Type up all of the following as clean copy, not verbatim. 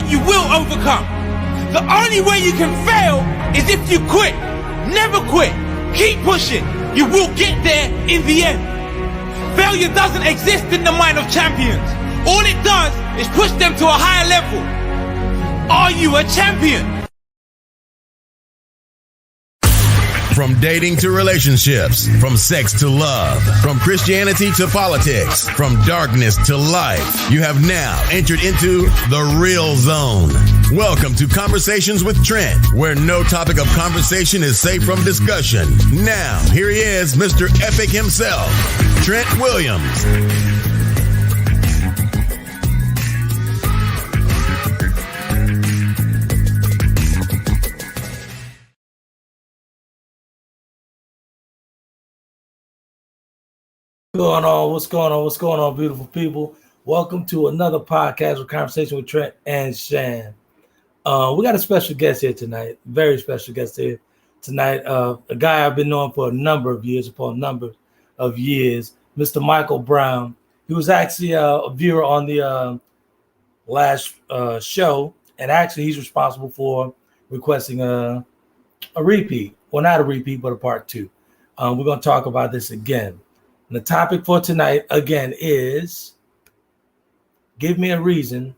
You will overcome. The only way you can fail is if you quit. Never quit. Keep pushing. You will get there in the end. Failure doesn't exist in the mind of champions. All it does is push them to a higher level. Are you a champion? From dating to relationships, from sex to love, from Christianity to politics, from darkness to light, you have now entered into the Real Zone. Welcome to Conversations with Trent, where no topic of conversation is safe from discussion. Now, here he is, Mr. Epic himself, Trent Williams. What's going on, beautiful people? Welcome to another podcast of Conversation with Trent and Shann. We got a special guest here tonight, very special guest here tonight. A guy I've been knowing for a number of years, Mr. Michael Brown. He was actually a viewer on the last show, and actually he's responsible for requesting a repeat. Well, not a repeat, but a part two. We're going to talk about this again. And the topic for tonight, again, is give me a reason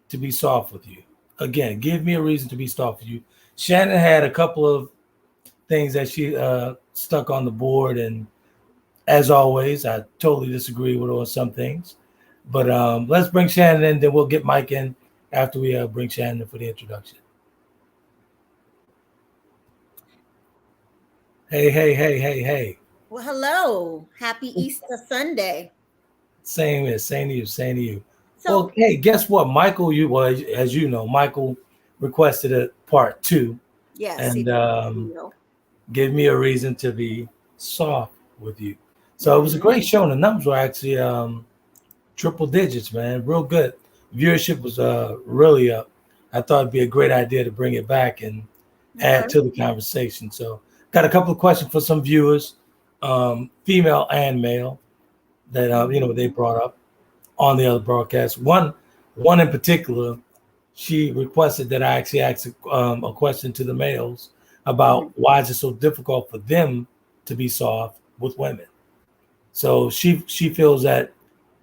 to be soft with you. Again, give me a reason to be soft with you. Shannon had a couple of things that she stuck on the board, and as always, I totally disagree with her on some things. But let's bring Shannon in, then we'll get Mike in after we bring Shannon in for the introduction. Hey. Well, hello. Happy Easter Sunday. Same to you. So, well, hey, guess what? Michael, as you know, Michael requested a part two. Yes. And give me a reason to be soft with you. So it was a great show, and the numbers were actually triple digits, man. Real good. Viewership was really up. I thought it'd be a great idea to bring it back and add to the conversation. So got a couple of questions for some viewers. Female and male that they brought up on the other broadcast. One in particular, she requested that I actually ask a question to the males about why is it so difficult for them to be soft with women. So she feels that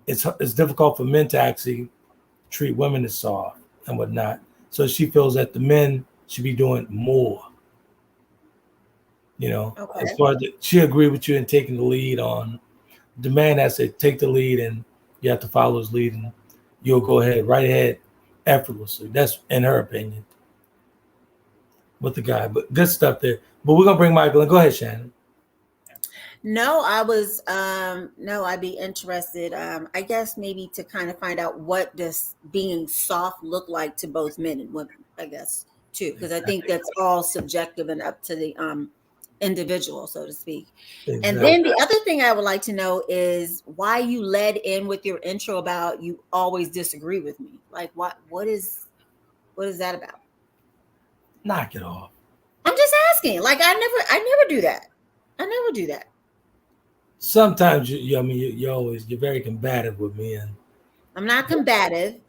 it's difficult for men to actually treat women as soft and whatnot. So she feels that the men should be doing more. As far as she agreed with you in taking the lead on the man has to take the lead, and you have to follow his lead, and you'll go right ahead effortlessly. That's in her opinion with the guy, but good stuff there. But we're gonna bring Michael in. Go ahead, Shannon. No, I'd be interested. I guess maybe to kind of find out what does being soft look like to both men and women. I guess too, because I think that's all subjective and up to the individual, so to speak. Exactly. And then the other thing I would like to know is why you led in with your intro about you always disagree with me. Like what is that about? Knock it off. I'm just asking. Like I never do that. Sometimes you're very combative with me, and I'm not combative.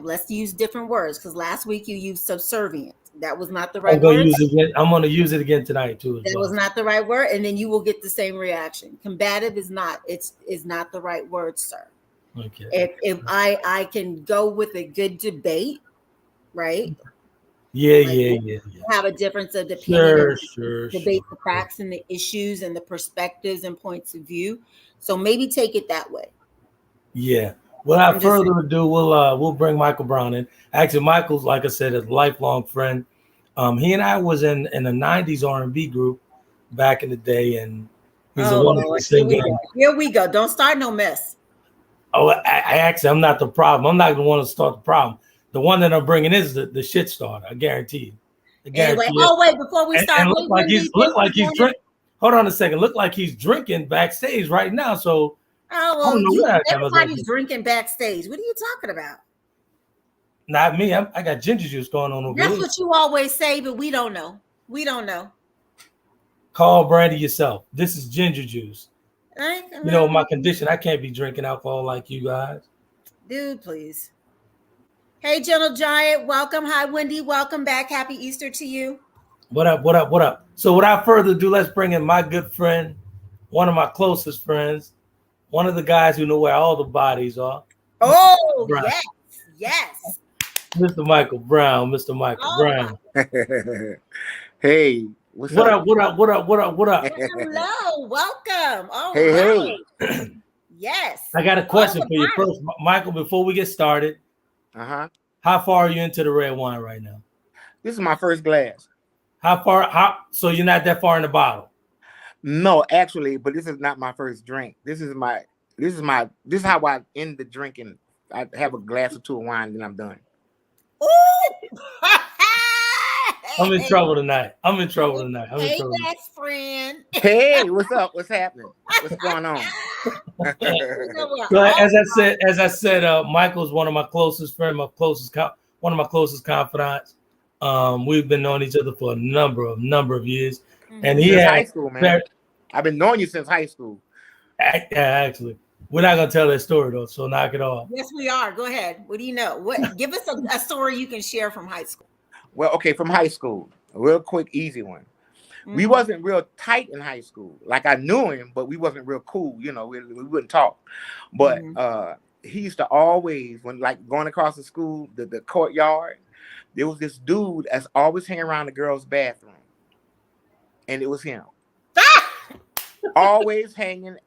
Let's use different words, because last week you used subservient. That was not the right word. I'm going to use it again tonight too. That was not the right word, and then you will get the same reaction. Combative is not the right word, sir. Okay. If I can go with a good debate, right? Yeah. Have a difference of opinion. Sure. Debate the facts and the issues and the perspectives and points of view. So maybe take it that way. Yeah. Without further ado, we'll bring Michael Brown in. Actually, Michael's, like I said, a lifelong friend. He and I was in a 90s R&B group back in the day, and he's a wonderful singer. Here we go. Don't start no mess. Oh, I'm not the problem. I'm not the one to start the problem. The one that I'm bringing is the shit starter. I guarantee you. Anyway, wait, before we start. And look like he's drinking. Hold on a second. Look like he's drinking backstage right now. So. Everybody's drinking backstage. What are you talking about? Not me. I got ginger juice going on over here. That's what you always say, but we don't know. Call Brandy yourself. This is ginger juice. My condition, I can't be drinking alcohol like you guys. Dude, please. Hey, Gentle Giant. Welcome. Hi, Wendy. Welcome back. Happy Easter to you. What up? What up? What up? So without further ado, let's bring in my good friend, one of my closest friends, one of the guys who know where all the bodies are. Oh, Brown. yes. Yes. Mr. Michael Brown. Mr. Michael Oh, Brown. Hey, what's What up? up? What up? What up? What up? What up? hello. Welcome. All Hey, right. hey. Yes. I got a question All for you the first, Michael. Before we get started, Uh-huh. how far are you into the red wine right now? This is my first glass. How far? So you're not that far in the bottle. No, actually, but this is not my first drink. This is how I end the drinking. I have a glass or two of wine, then I'm done. Ooh. I'm in trouble tonight. Hey, best friend. Hey, what's up? What's happening? What's going on? So as I said, Michael's one of my closest friends, one of my closest confidants. We've been knowing each other for a number of years, and he Since had high school, man. I've been knowing you since high school. Actually, we're not gonna tell that story though, so knock it off. Yes, we are. Go ahead. What do you know? What? Give us a story you can share from high school. Well, okay, from high school, a real quick, easy one. We wasn't real tight in high school. Like I knew him, but we wasn't real cool. You know, we wouldn't talk. But he used to always, when like going across the school, the courtyard, there was this dude that's always hanging around the girls' bathroom, and it was him. Always hanging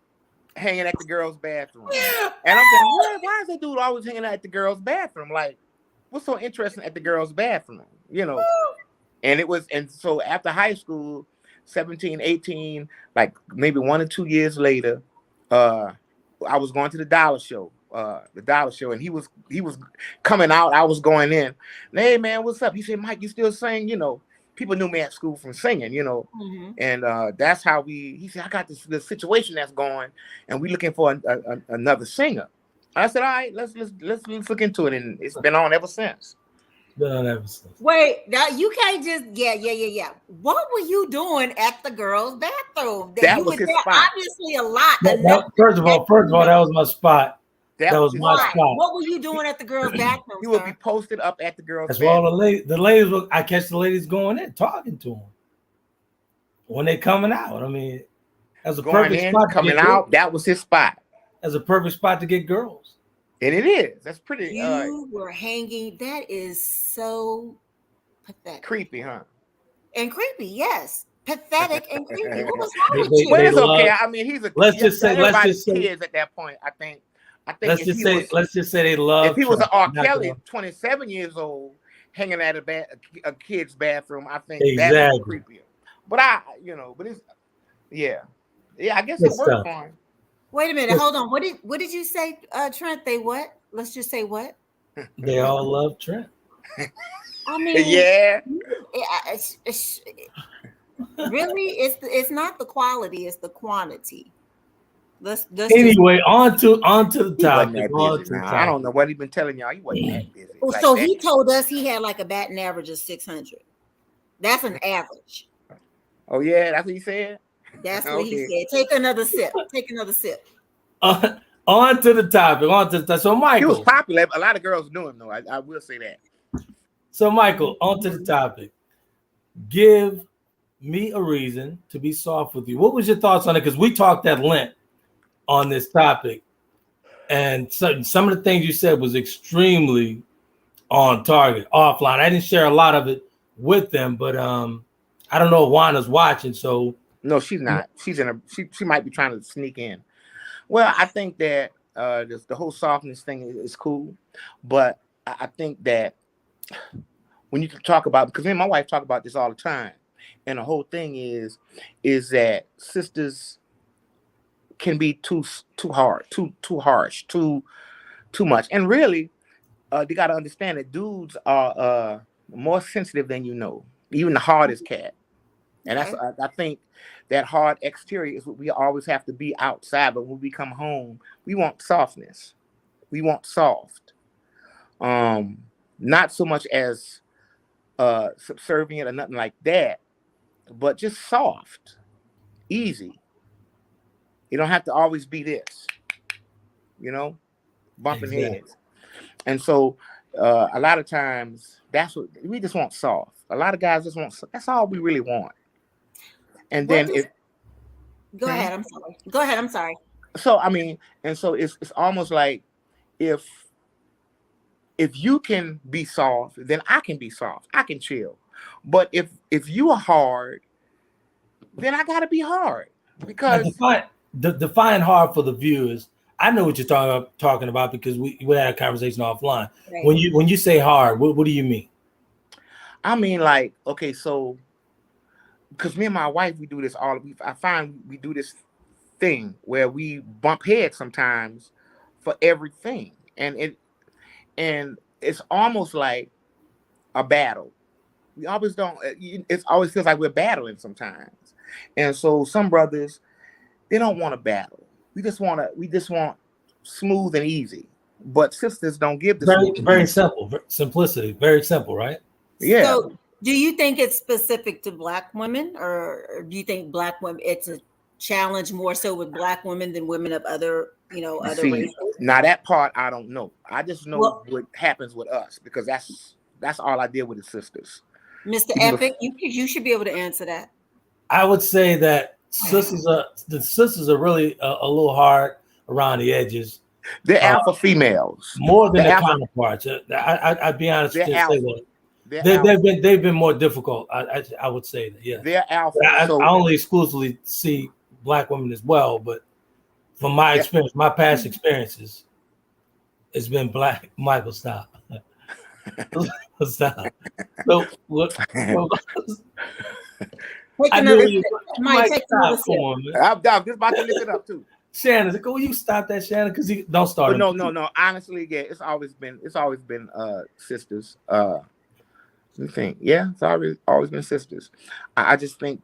at the girls' bathroom. And I'm saying, why is that dude always hanging out at the girls' bathroom? Like, what's so interesting at the girls' bathroom? You know. And so after high school, 17, 18, like maybe 1 or 2 years later, I was going to the Dollar Show, and he was coming out. I was going in. And, hey man, what's up? He said, Mike, you still sing? You know, people knew me at school from singing, you know. And that's how he said, I got this situation that's going, and we looking for another singer. I said, all right, let's look into it, and it's been on ever since. Wait, now you can't just yeah. What were you doing at the girls' bathroom? That was his spot. Obviously, a lot. First of all, that was my spot. That was my spot. What were you doing at the girls' bathroom? He would be posted up at the girls' That's bathroom. why the ladies. I catch the ladies going in, talking to them when they coming out. I mean, that's a perfect spot. Coming out. That was his spot. That's a perfect spot to get girls. And it is. That's pretty. You were hanging. That is so pathetic. Creepy, huh? And creepy, yes. Pathetic and creepy. What was wrong with you? But it's okay. I mean, he's a. Let's just say kids at that point. I think. Let's just say they love. If he was an R. Kelly, 27 years old, hanging at a kid's bathroom, I think that's creepier. But it's I guess it worked for him. Wait a minute, hold on. What did you say, Trent? They what? Let's just say what? They all love Trent. I mean, yeah. Really, it's not the quality, it's the quantity. Anyway, on to the topic. I don't know what he's been telling y'all. He wasn't that busy. So he told us he had like a batting average of 600. That's an average. Oh yeah, that's what he said. That's what he said. Take another sip. On to the topic. So Michael, he was popular. A lot of girls knew him, though. I will say that. So Michael, on to the topic. Give me a reason to be soft with you. What was your thoughts on it? Because we talked at length on this topic, and some of the things you said was extremely on target, offline. I didn't share a lot of it with them, but I don't know if Wanda's watching, so. No, she's not. She's she might be trying to sneak in. Well, I think that the whole softness thing is cool, but I think that when you talk about, because me and my wife talk about this all the time, and the whole thing is that sisters can be too hard, too harsh, too much, and really, they got to understand that dudes are more sensitive than you know, even the hardest cat. And that's I think that hard exterior is what we always have to be outside. But when we come home, we want softness. We want soft. Not so much as subservient or nothing like that, but just soft, easy. You don't have to always be this, bumping heads. And so a lot of times that's what we just want soft. A lot of guys just want. That's all we really want. And What then does, go ahead. I'm sorry. Go ahead. I'm sorry. so I mean, and so it's almost like if you can be soft, then I can be soft. I can chill. But if you are hard, then I gotta be hard because define hard for the viewers. I know what you're talking about because we had a conversation offline. Right. When you say hard, what do you mean? I mean, like, okay, so because me and my wife, we do this I find we do this thing where we bump heads sometimes for everything, and it's almost like a battle. We always don't. It always feels like we're battling sometimes, and so some brothers, they don't want to battle. We just want smooth and easy. But sisters don't give the very simple, simplicity, very simple, right? Yeah. So, do you think it's specific to Black women, or do you think Black women it's a challenge more so with Black women than women of other races? Now that part I don't know. I just know what happens with us because that's all I deal with is sisters. Mr. Epic, you should be able to answer that. I would say that the sisters are really a little hard around the edges. They're alpha females more than their counterparts. I'd be honest with you. They've been more difficult. I would say that. Yeah, they're alpha. I only exclusively see Black women as well, but from my experience, my past experiences, it's been Black. Michael, stop. Stop. So what? I know you might take stop. Come on, man. I'm just about to lift it up too. Shannon, will you stop that, Shannon? Because he don't start. But no. Honestly, yeah, it's always been sisters. Let me think. Yeah, it's always been sisters. I just think.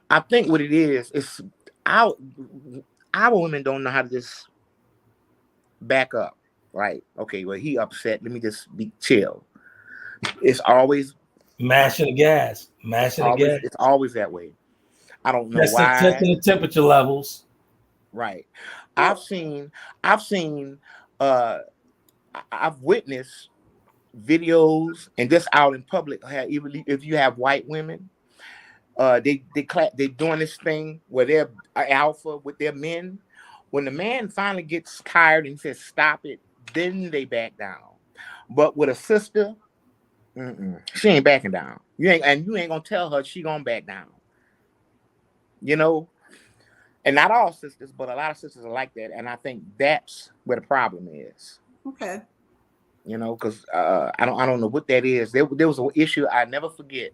I think what it is our women don't know how to just back up. Right? Okay. Well, he upset. Let me just be chill. It's always mashing the gas. It's always that way. I don't know why. Testing the temperature levels. Right. I've witnessed videos and just out in public. Even if you have white women, they're doing this thing where they're alpha with their men. When the man finally gets tired and says stop it, then they back down. But with a sister, she ain't backing down. You ain't gonna tell her she gonna back down. You know, and not all sisters, but a lot of sisters are like that, and I think that's where the problem is. Okay. You know, because I don't know what that is. There was an issue I never forget.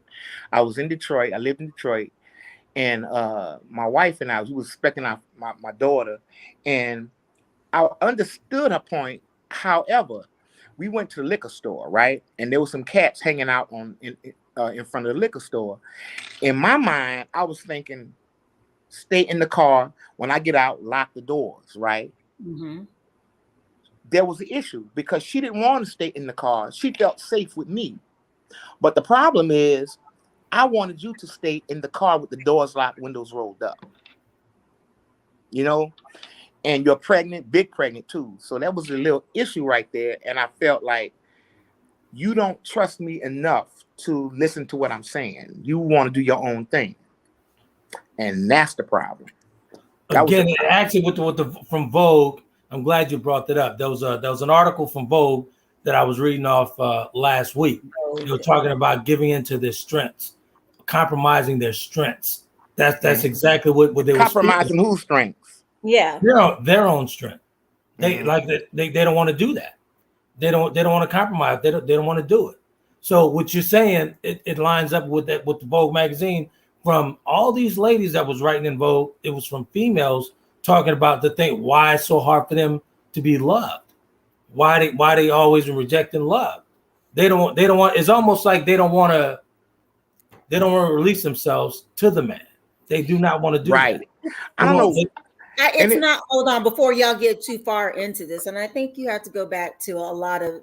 I was in Detroit. I lived in Detroit, and my wife and I we was expecting my daughter, and I understood her point. However, we went to the liquor store, right? And there was some cats hanging out in front of the liquor store. In my mind, I was thinking, stay in the car. When I get out, lock the doors, right? Mm-hmm. There was an issue because she didn't want to stay in the car. She felt safe with me. But the problem is, I wanted you to stay in the car with the doors locked, windows rolled up. You know? And you're pregnant, big pregnant too. So that was a little issue right there. And I felt like you don't trust me enough to listen to what I'm saying. You want to do your own thing. And that's the problem. Again, actually from Vogue, I'm glad you brought that up. There was an article from Vogue that I was reading off last week. They were talking about giving into their strengths, compromising their strengths. That's exactly what they were compromising. Whose strengths? Yeah, their own strength. They they don't want to do that. They don't want to compromise. They don't want to do it. So what you're saying, it lines up with the Vogue magazine. From all these ladies that was writing in Vogue, it was from females talking about the thing. Why it's so hard for them to be loved? Why they always rejecting love? They don't want. It's almost like they don't want to release themselves to the man. They do not want to do right. That. I don't know. It's not, hold on, before y'all get too far into this, and I think you have to go back to a lot of,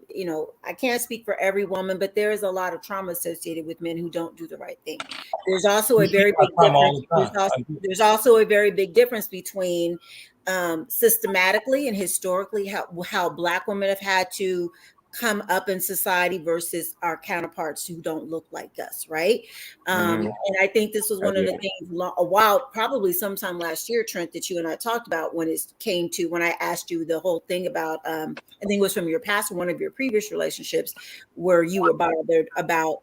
I can't speak for every woman, but there is a lot of trauma associated with men who don't do the right thing. There's also a very big difference. There's also a very big difference between systematically and historically how Black women have had to come up in society versus our counterparts who don't look like us, right? And I think this was one of the things a while, probably sometime last year, Trent, that you and I talked about when I asked you the whole thing about, I think it was from your past, one of your previous relationships, where you were bothered about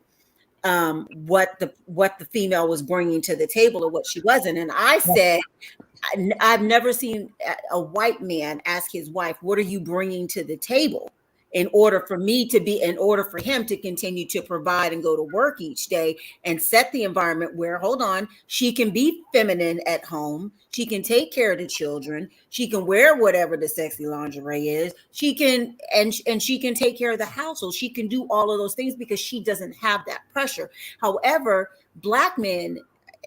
what the female was bringing to the table or what she wasn't. And I said, I've never seen a white man ask his wife, what are you bringing to the table? In order for him to continue to provide and go to work each day and set the environment where, hold on, she can be feminine at home. She can take care of the children. She can wear whatever the sexy lingerie is. She can, and she can take care of the household. She can do all of those things because she doesn't have that pressure. However, Black men,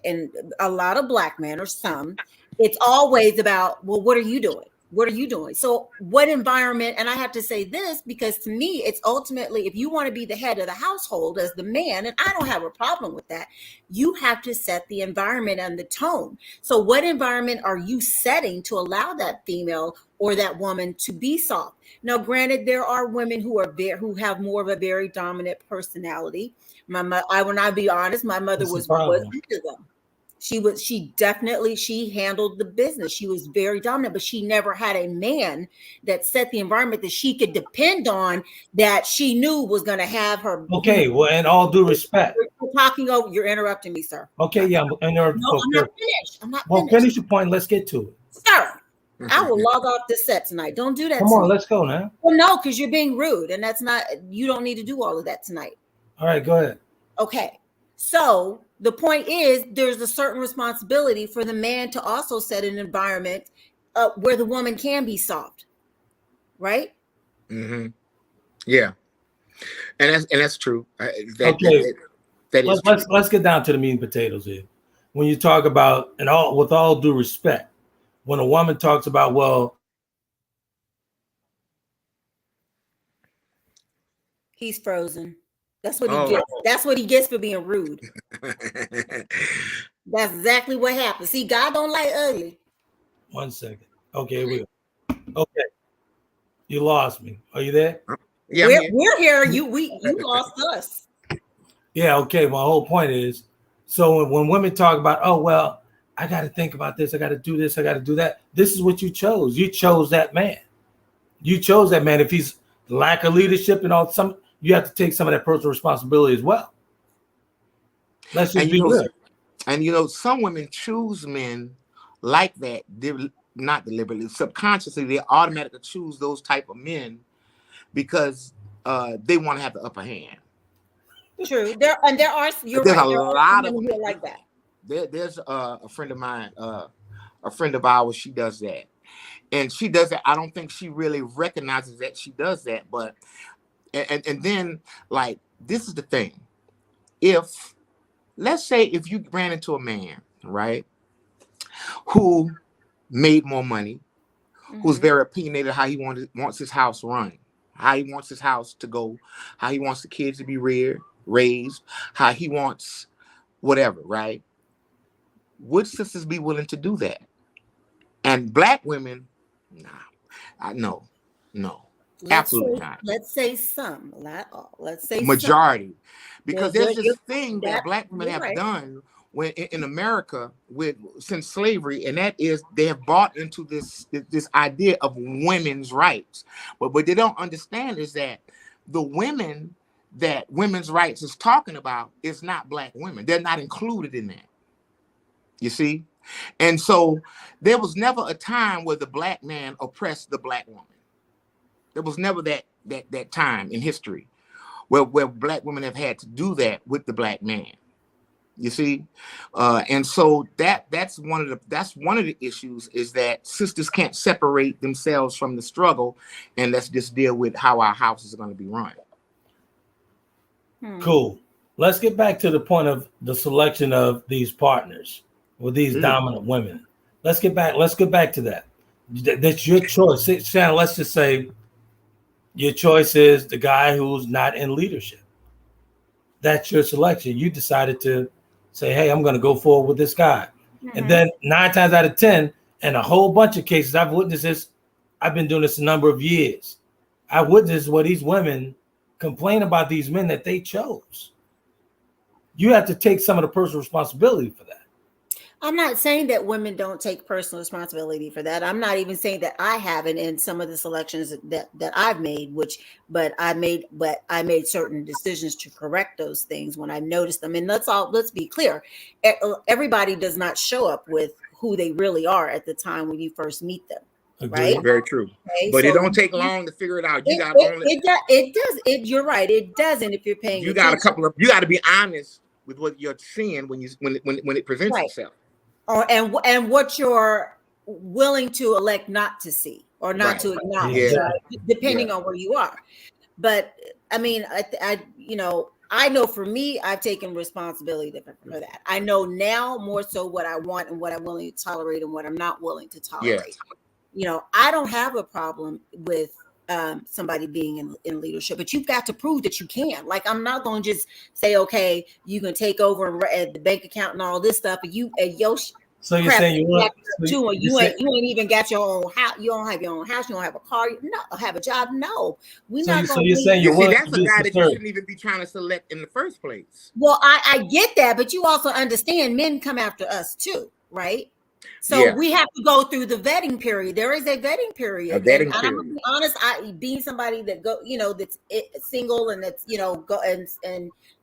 and a lot of Black men, or some, it's always about, well, what are you doing? What are you doing? So what environment? And I have to say this because to me, it's ultimately, if you want to be the head of the household as the man, and I don't have a problem with that, you have to set the environment and the tone. So what environment are you setting to allow that female or that woman to be soft? Now, granted, there are women who have more of a very dominant personality. When I be honest, my mother was into them. She handled the business. She was very dominant, but she never had a man that set the environment that she could depend on, that she knew was going to have her. Okay, well, in all due respect. You're interrupting me, sir. Okay, yeah, I'm not finished. I'm not finished. Finish your point. Let's get to it. Sir, I will log off the set tonight. Don't do that. Come on, let's go now. Well, no, because you're being rude, and you don't need to do all of that tonight. All right, go ahead. Okay, so the point is, there's a certain responsibility for the man to also set an environment where the woman can be soft, right? Mm-hmm. Yeah, and that's true. Let's get down to the meat and potatoes here. When you talk about, with all due respect, when a woman talks about, well, he's frozen. That's what he gets. That's what he gets for being rude. That's exactly what happens. See, God don't like ugly. 1 second. Okay, we go. Okay. You lost me. Are you there? Yeah, we're here. You lost us. Yeah, okay. My whole point is, so when women talk about, oh, well, I got to think about this, I got to do this, I got to do that. This is what you chose. You chose that man. You chose that man. If he's lack of leadership and all, you have to take some of that personal responsibility as well. Let's just be real. And some women choose men like that. They're not deliberately, subconsciously, they automatically choose those type of men because they want to have the upper hand. True. There's a lot of women like that. There's a friend of mine, a friend of ours. She does that, and she does that. I don't think she really recognizes that she does that, but. And then, like, this is the thing. Let's say if you ran into a man, right, who made more money, who's very opinionated how he wants his house run, how he wants his house to go, how he wants the kids to be raised, how he wants whatever, right? Would sisters be willing to do that? And Black women, no. Absolutely not. Let's say some, not all. Let's say majority, because there's this thing that Black women have done in America since slavery, and that is they have bought into this idea of women's rights. But what they don't understand is that the women that women's rights is talking about is not Black women. They're not included in that. You see, and so there was never a time where the Black man oppressed the Black woman. There was never that time in history where Black women have had to do that with the Black man. You see, and so that's one of the issues is that sisters can't separate themselves from the struggle, and let's just deal with how our houses are going to be run. Cool. Let's get back to the point of the selection of these partners with these dominant women. Let's get back to that. That's your choice, Shann. Let's just say. Your choice is the guy who's not in leadership. That's your selection. You decided to say, hey, I'm going to go forward with this guy. And then 9 times out of 10, and a whole bunch of cases, I've witnessed this. I've been doing this a number of years. I witnessed what these women complain about these men that they chose. You have to take some of the personal responsibility for that. I'm not saying that women don't take personal responsibility for that. I'm not even saying that I haven't in some of the selections that I've made, but I made certain decisions to correct those things when I noticed them. And let's be clear. Everybody does not show up with who they really are at the time when you first meet them. Agreed. Right? Very true. Okay, But it so don't take long to figure it out. You got it does. You're right. It doesn't if you're paying you got a attention. couple of you got to be honest with what you're seeing when it presents Right. itself. And what you're willing to elect not to see or not to acknowledge, Yeah. depending on where you are. But I mean, I know for me, I've taken responsibility for that. I know now more so what I want and what I'm willing to tolerate and what I'm not willing to tolerate. I don't have a problem with somebody being in leadership, but you've got to prove that you can. Like, I'm not going to just say, okay, you can take over and the bank account and all this stuff, and so you're saying you ain't even got your own house. You don't have your own house. You don't have a car. No, have a job. No, we're not going. You're saying you're that's a guy that you shouldn't even be trying to select in the first place. Well, I get that, but you also understand men come after us too, right? So we have to go through the vetting period. There is a vetting period. I'm gonna be honest. Being somebody that that's single and that's go and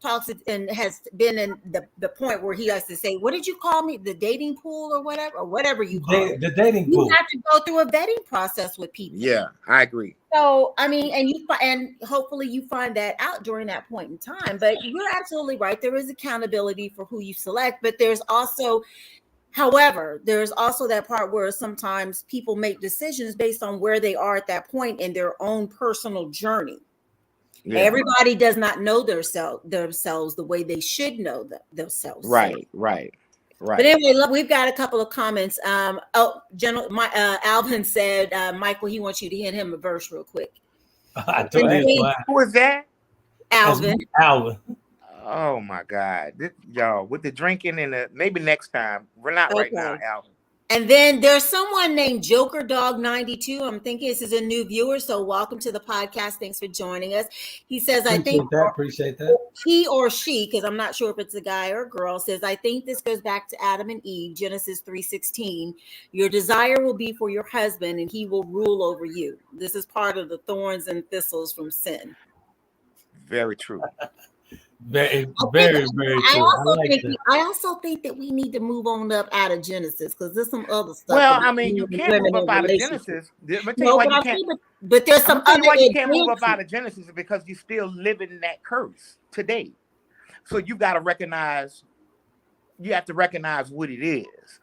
talks and has been in the point where he has to say, "What did you call me? The dating pool or whatever you call it." The dating pool. You have to go through a vetting process with people. Yeah, I agree. So I mean, and hopefully you find that out during that point in time. But you're absolutely right. There is accountability for who you select, but there's also that part where sometimes people make decisions based on where they are at that point in their own personal journey. Yeah. Everybody does not know themselves the way they should know themselves. Right. But anyway, look, we've got a couple of comments. Alvin said, Michael, he wants you to hit him a verse real quick. Who is that? Alvin. Oh my God, y'all, with the drinking and maybe next time. We're not right now, Alvin. And then there's someone named Joker Dog 92. I'm thinking this is a new viewer, so welcome to the podcast. Thanks for joining us. He says, appreciate that. He or she, because I'm not sure if it's a guy or a girl, says, I think this goes back to Adam and Eve, Genesis 3:16. Your desire will be for your husband, and he will rule over you. This is part of the thorns and thistles from sin. Very true. Very true. I also think that we need to move on up out of Genesis because there's some other stuff. Well, I mean, you can't move up out of Genesis. But there's some other. Why you can't move up out of Genesis is because you're still living that curse today. So you got to recognize. You have to recognize what it is,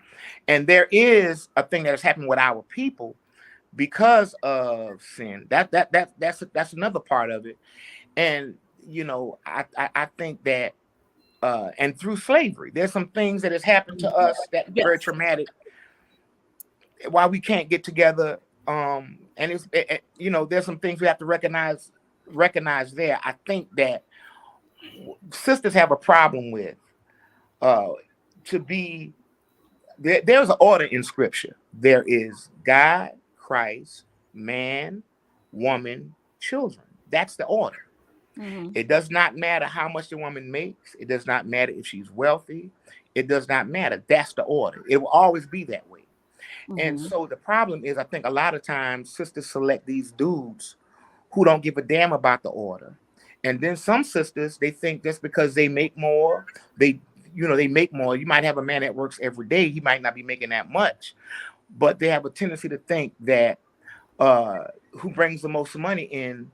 and there is a thing that has happened with our people because of sin. That's another part of it, and. I think that, and through slavery, there's some things that has happened to us that are very traumatic. Why we can't get together, and there's some things we have to recognize there. I think that sisters have a problem with there's an order in Scripture. There is God, Christ, man, woman, children. That's the order. Mm-hmm. It does not matter how much the woman makes. It does not matter if she's wealthy. It does not matter. That's the order. It will always be that way. Mm-hmm. And so the problem is, I think a lot of times sisters select these dudes who don't give a damn about the order. And then some sisters, they think just because they make more, they make more. You might have a man that works every day. He might not be making that much, but they have a tendency to think that who brings the most money in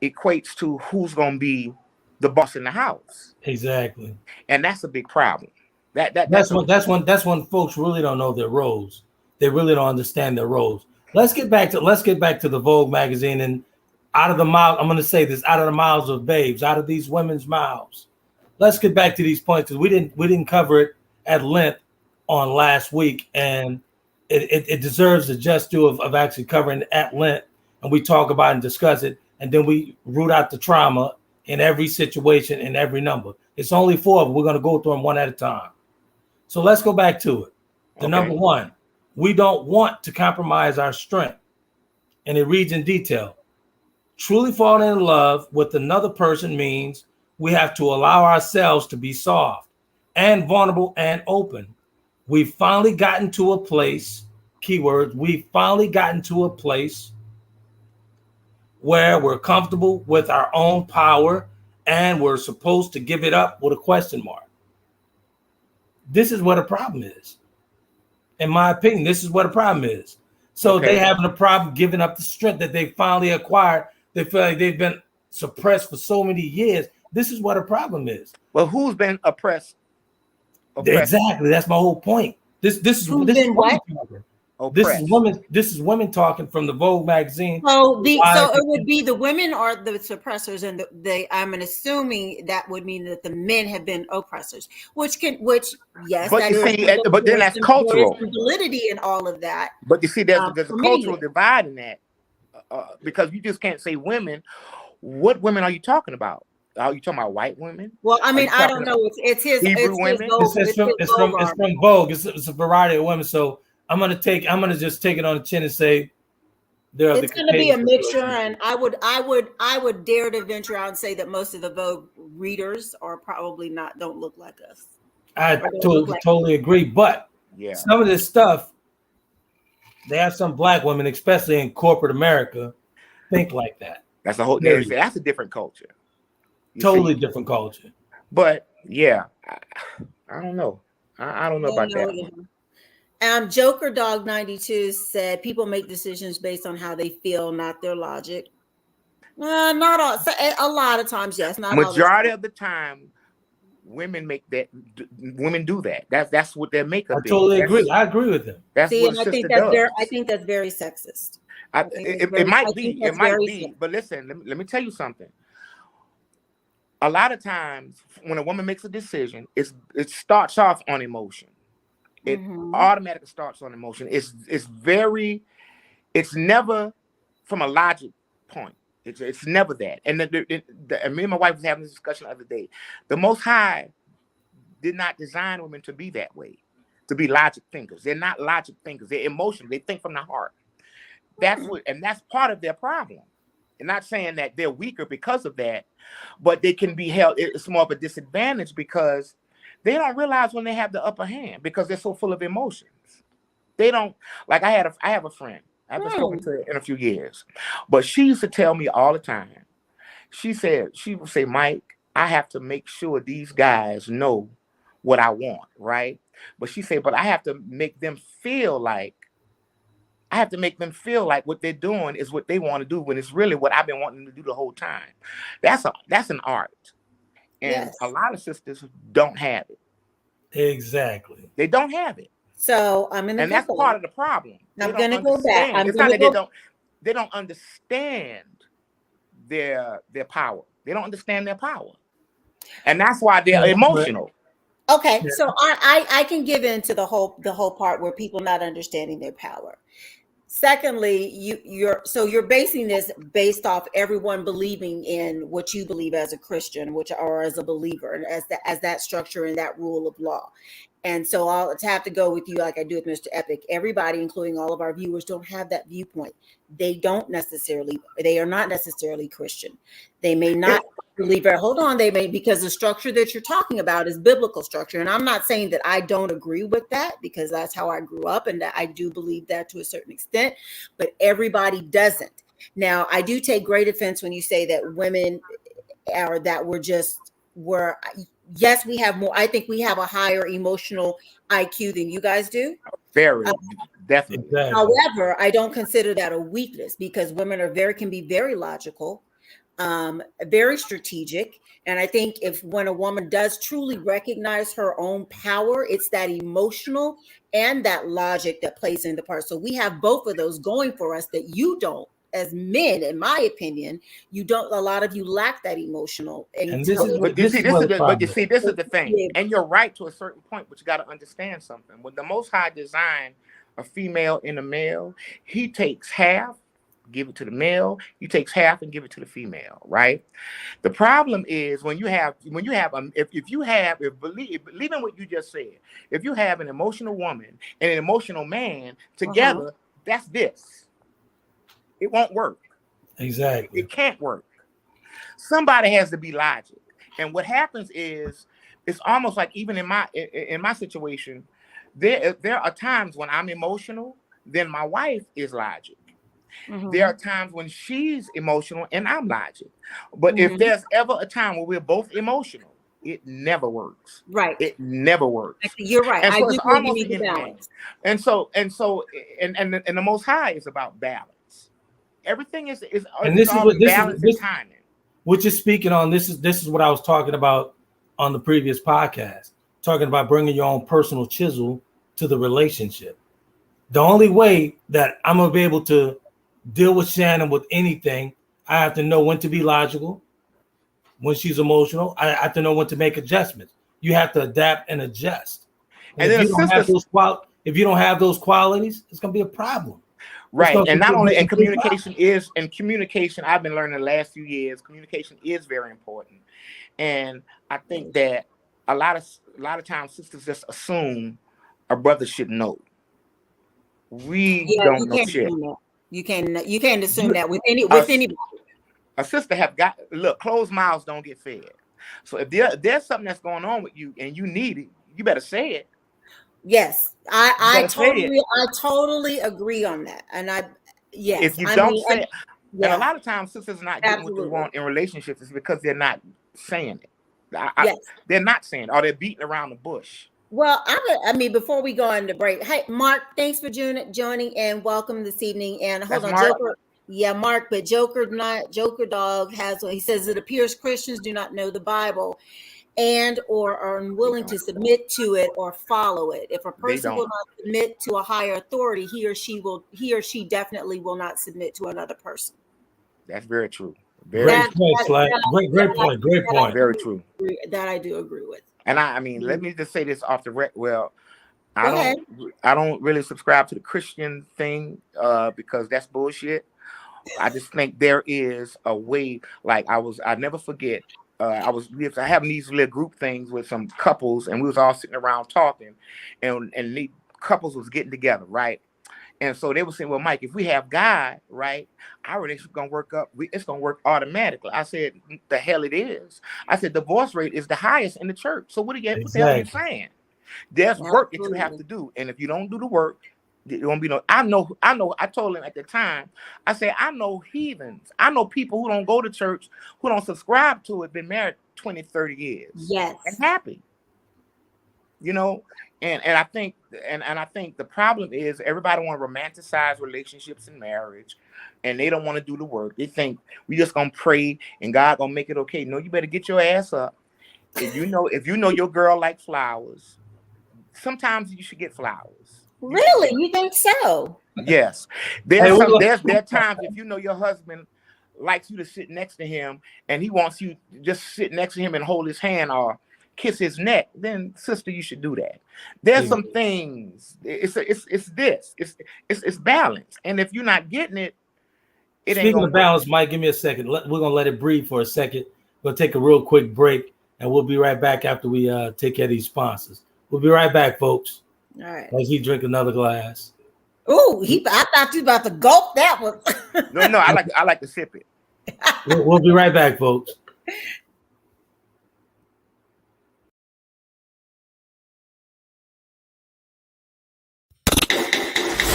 equates to who's going to be the boss in the house. Exactly. And that's a big problem. That's when folks really don't know their roles. They really don't understand their roles. Let's get back to the Vogue magazine, and out of the mouth, I'm going to say this, out of the mouths of babes, out of these women's mouths. Let's get back to these points, because we didn't cover it at length on last week, and it deserves the just due of actually covering it at length, and we talk about and discuss it. And then we root out the trauma in every situation, in every number. It's only 4 of them. We're going to go through them one at a time. So let's go back to it. Number 1, we don't want to compromise our strength. And it reads in detail. Truly falling in love with another person means we have to allow ourselves to be soft and vulnerable and open. We've finally gotten to a place, keywords, we've finally gotten to a place where we're comfortable with our own power and we're supposed to give it up with a question mark. This is what a problem is. In my opinion, this is what a problem is. So they having a problem giving up the strength that they finally acquired. They feel like they've been suppressed for so many years. This is what a problem is. Well, who's been oppressed? Exactly. That's my whole point. This is Who's this is been women what? talking. Oppressed. This is women talking from the Vogue magazine. So it would be the women are the suppressors, and I'm assuming that would mean that the men have been oppressors, which yes, But that you is, see, but then that's cultural. There is some validity in all of that. But you see, there's a cultural me. divide in that because you just can't say women. What women are you talking about? Are you talking about white women? Well, I mean, I don't know. It's his Hebrew women. It's from Vogue. It's a variety of women. So I'm gonna just take it on the chin and say it's going to be a mixture, and I would dare to venture out and say that most of the Vogue readers are probably don't look like us. I totally agree, but some of this stuff, they have some black women, especially in corporate America, think like that. That's a whole. That's a different culture. Totally different culture. But yeah, I don't know. I don't know about that. Joker Dog 92 said people make decisions based on how they feel, not their logic. Not all. A lot of times, yes. Not majority of the time, women do that. That's what their makeup is. I totally agree. I agree with them. That's what I think that's very sexist. It might be. But listen, let me tell you something. A lot of times, when a woman makes a decision, it starts off on emotion. It automatically starts on emotion. It's never from a logic point. It's never that. And me and my wife was having this discussion the other day. The Most High did not design women to be that way, to be logic thinkers. They're not logic thinkers. They're emotional. They think from the heart. That's part of their problem. I'm not saying that they're weaker because of that, but they can be held. It's more of a disadvantage because they don't realize when they have the upper hand because they're so full of emotions. They don't like. I have a friend. I haven't spoken to her in a few years, but she used to tell me all the time. She would say, Mike, I have to make sure these guys know what I want, right? But she said, but I have to make them feel like what they're doing is what they want to do when it's really what I've been wanting to do the whole time. That's an art. And a lot of sisters don't have it. Exactly. They don't have it. So and that's part of the problem. I'm going to go back. They don't understand their power. They don't understand their power. And that's why they're emotional. Okay, so I can give in to the whole part where people not understanding their power. Secondly, you're basing this based off everyone believing in what you believe as a Christian, or as a believer, and as that structure and that rule of law. And so I'll have to go with you like I do with Mr. Epic. Everybody, including all of our viewers, don't have that viewpoint. They are not necessarily Christian. They may not believe it. Hold on, they may, because the structure that you're talking about is biblical structure. And I'm not saying that I don't agree with that, because that's how I grew up, and that I do believe that to a certain extent, but everybody doesn't. Now, I do take great offense when you say that women yes, we have more. I think we have a higher emotional IQ than you guys do. Very, definitely. However, I don't consider that a weakness, because women can be very logical, very strategic. And I think when a woman does truly recognize her own power, it's that emotional and that logic that plays in the part. So we have both of those going for us that you don't. As men, in my opinion, you don't. A lot of you lack that emotional. This is the thing. And you're right to a certain point, but you got to understand something. When the Most High designed a female and a male, He takes half, give it to the male. He takes half and give it to the female. Right. The problem is believe in what you just said. If you have an emotional woman and an emotional man together, that's this. It won't work. Exactly. It can't work. Somebody has to be logic. And what happens is, it's almost like even in my situation, there are times when I'm emotional, then my wife is logic. There are times when she's emotional and I'm logic. But if there's ever a time where we're both emotional, it never works. Right. It never works. You're right. And I so do it's believe you almost need the to yin and balance. yang. And the Most High is about balance. Everything is And this is all what in this balance is. and timing. What you're speaking on, this is what I was talking about on the previous podcast, talking about bringing your own personal chisel to the relationship. The only way that I'm gonna be able to deal with Shannon with anything, I have to know when to be logical, when she's emotional. I have to know when to make adjustments. You have to adapt and adjust. And And if then you don't have those if you don't have those qualities, it's gonna be a problem. Right. And not only, and communication communication, I've been learning the last few years, communication is very important. And I think that a lot of times sisters just assume a brother should know. We don't know shit. You can't assume that with anybody. A sister closed mouths don't get fed. So if there's something that's going on with you and you need it, you better say it. Yes, I totally agree on that. And if you don't say it, and a lot of times sisters are not getting what they want in relationships is because they're not saying it. They're not saying it, or they're beating around the bush. Well, before we go on the break, hey, Mark, thanks for joining and welcome this evening. And hold on, Mark. Joker. Yeah, Mark, but Joker Dog has he says it appears Christians do not know the Bible and or are unwilling to submit to it or follow it. If a person will not submit to a higher authority, he or she definitely will not submit to another person. That's very true. Great point. Very true. That I do agree with. And let me just say this off the record. Well, I don't really subscribe to the Christian thing because that's bullshit. I just think there is a way. Like I never forget. I was having these little group things with some couples, and we was all sitting around talking, and the couples was getting together, right? And so they were saying, "Well, Mike, if we have God, right, our relationship's gonna work up. It's gonna work automatically." I said, "The hell it is." I said, "Divorce rate is the highest in the church. So what the hell are you saying? There's work that you have to do, and if you don't do the work, there won't be no." I know. I told him at the time. I said, "I know heathens. I know people who don't go to church, who don't subscribe to it, been married 20, 30 years, yes, and happy." You know, and I think the problem is everybody want to romanticize relationships and marriage, and they don't want to do the work. They think we just gonna pray and God gonna make it okay. No, you better get your ass up. If you know your girl likes flowers, sometimes you should get flowers. Really? You think so? Yes. There are times if you know your husband likes you to sit next to him and he wants you to just sit next to him and hold his hand or kiss his neck, then sister, you should do that. There's some things. It's balance. And if you're not getting it, Speaking of balance, Mike, give me a second. We're gonna let it breathe for a second. We'll take a real quick break, and we'll be right back after we take care of these sponsors. We'll be right back, folks. All right. As he drink another glass. Oh, I thought you about to gulp that one. No, I like to sip it. We'll be right back, folks.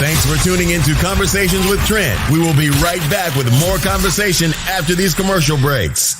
Thanks for tuning into Conversations with Trent. We will be right back with more conversation after these commercial breaks.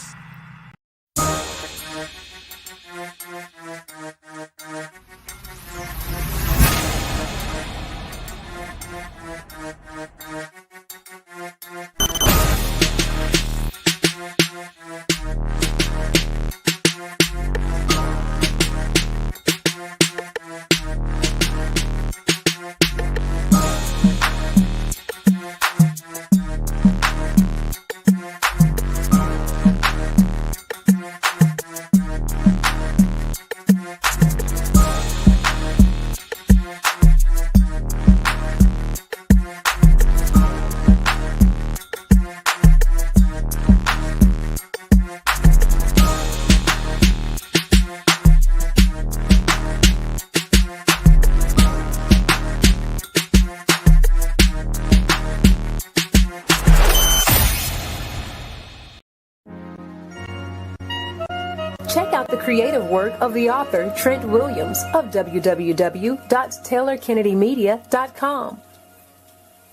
Check out the creative work of the author Trent Williams of www.taylorkennedymedia.com.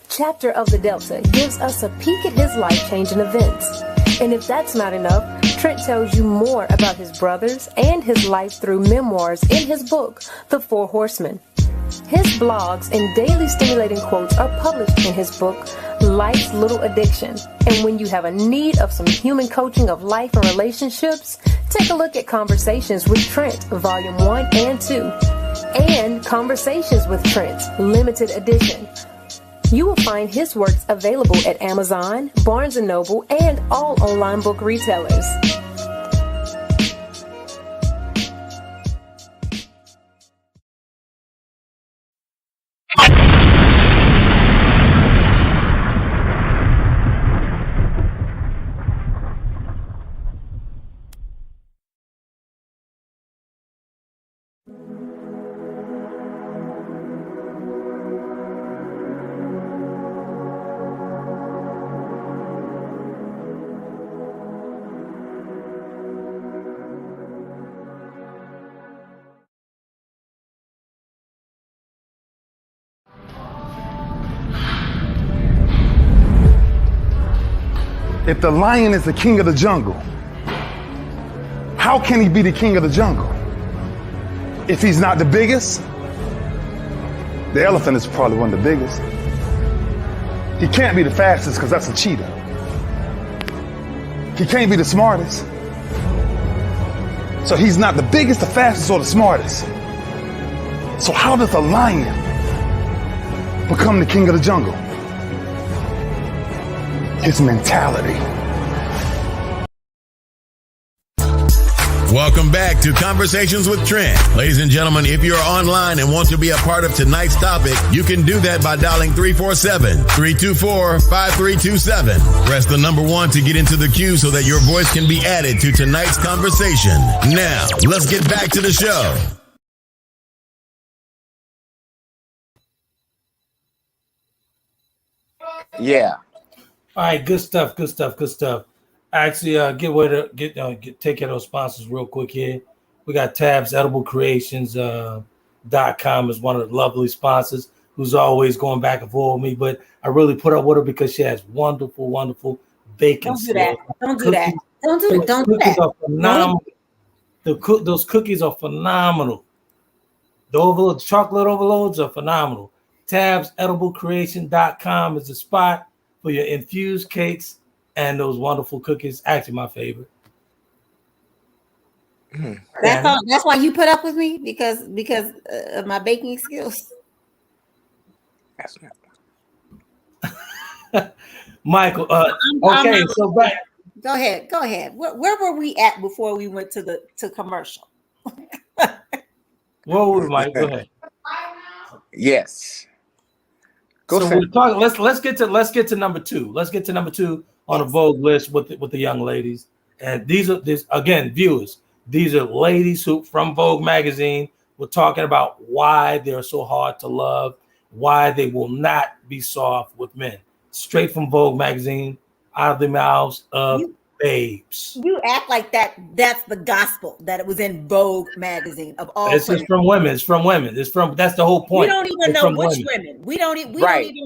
Chapter of the Delta gives us a peek at his life-changing events. And if that's not enough, Trent tells you more about his brothers and his life through memoirs in his book, The Four Horsemen. His blogs and daily stimulating quotes are published in his book, Life's Little Addiction. And when you have a need of some human coaching of life and relationships, take a look at Conversations with Trent, Volume 1 and 2, and Conversations with Trent, Limited Edition. You will find his works available at Amazon, Barnes & Noble, and all online book retailers. If the lion is the king of the jungle, how can he be the king of the jungle? If he's not the biggest, the elephant is probably one of the biggest. He can't be the fastest because that's a cheetah. He can't be the smartest. So he's not the biggest, the fastest, or the smartest. So how does a lion become the king of the jungle? His mentality. Welcome back to Conversations with Trent. Ladies and gentlemen, if you're online and want to be a part of tonight's topic, you can do that by dialing 347-324-5327. Press the number 1 to get into the queue so that your voice can be added to tonight's conversation. Now, let's get back to the show. Yeah. All right, good stuff. Actually, take care of those sponsors real quick here. We got Tabs Edible Creations.com is one of the lovely sponsors who's always going back and forth with me. But I really put up with her because she has wonderful bacon. Don't do that. Don't do that. Are phenomenal. Those cookies are phenomenal. The chocolate overloads are phenomenal. Tabs Edible Creation.com is the spot for your infused cakes and those wonderful cookies. Actually, my favorite. That's why you put up with me because of my baking skills. That's not. Michael. Okay, so back. Go ahead. Where were we at before we went to commercial? Whoa, Mike. Go ahead. Yes. We're talking. Let's get to number 2. Let's get to number 2 on the Vogue list with the young ladies. And these are again, viewers. These are ladies who from Vogue magazine. We're talking about why they're so hard to love, why they will not be soft with men. Straight from Vogue magazine, out of the mouths of babes. You act like that's the gospel, that it was in Vogue magazine of all. This is from women. It's from women. That's the whole point. We don't even know which women. We don't even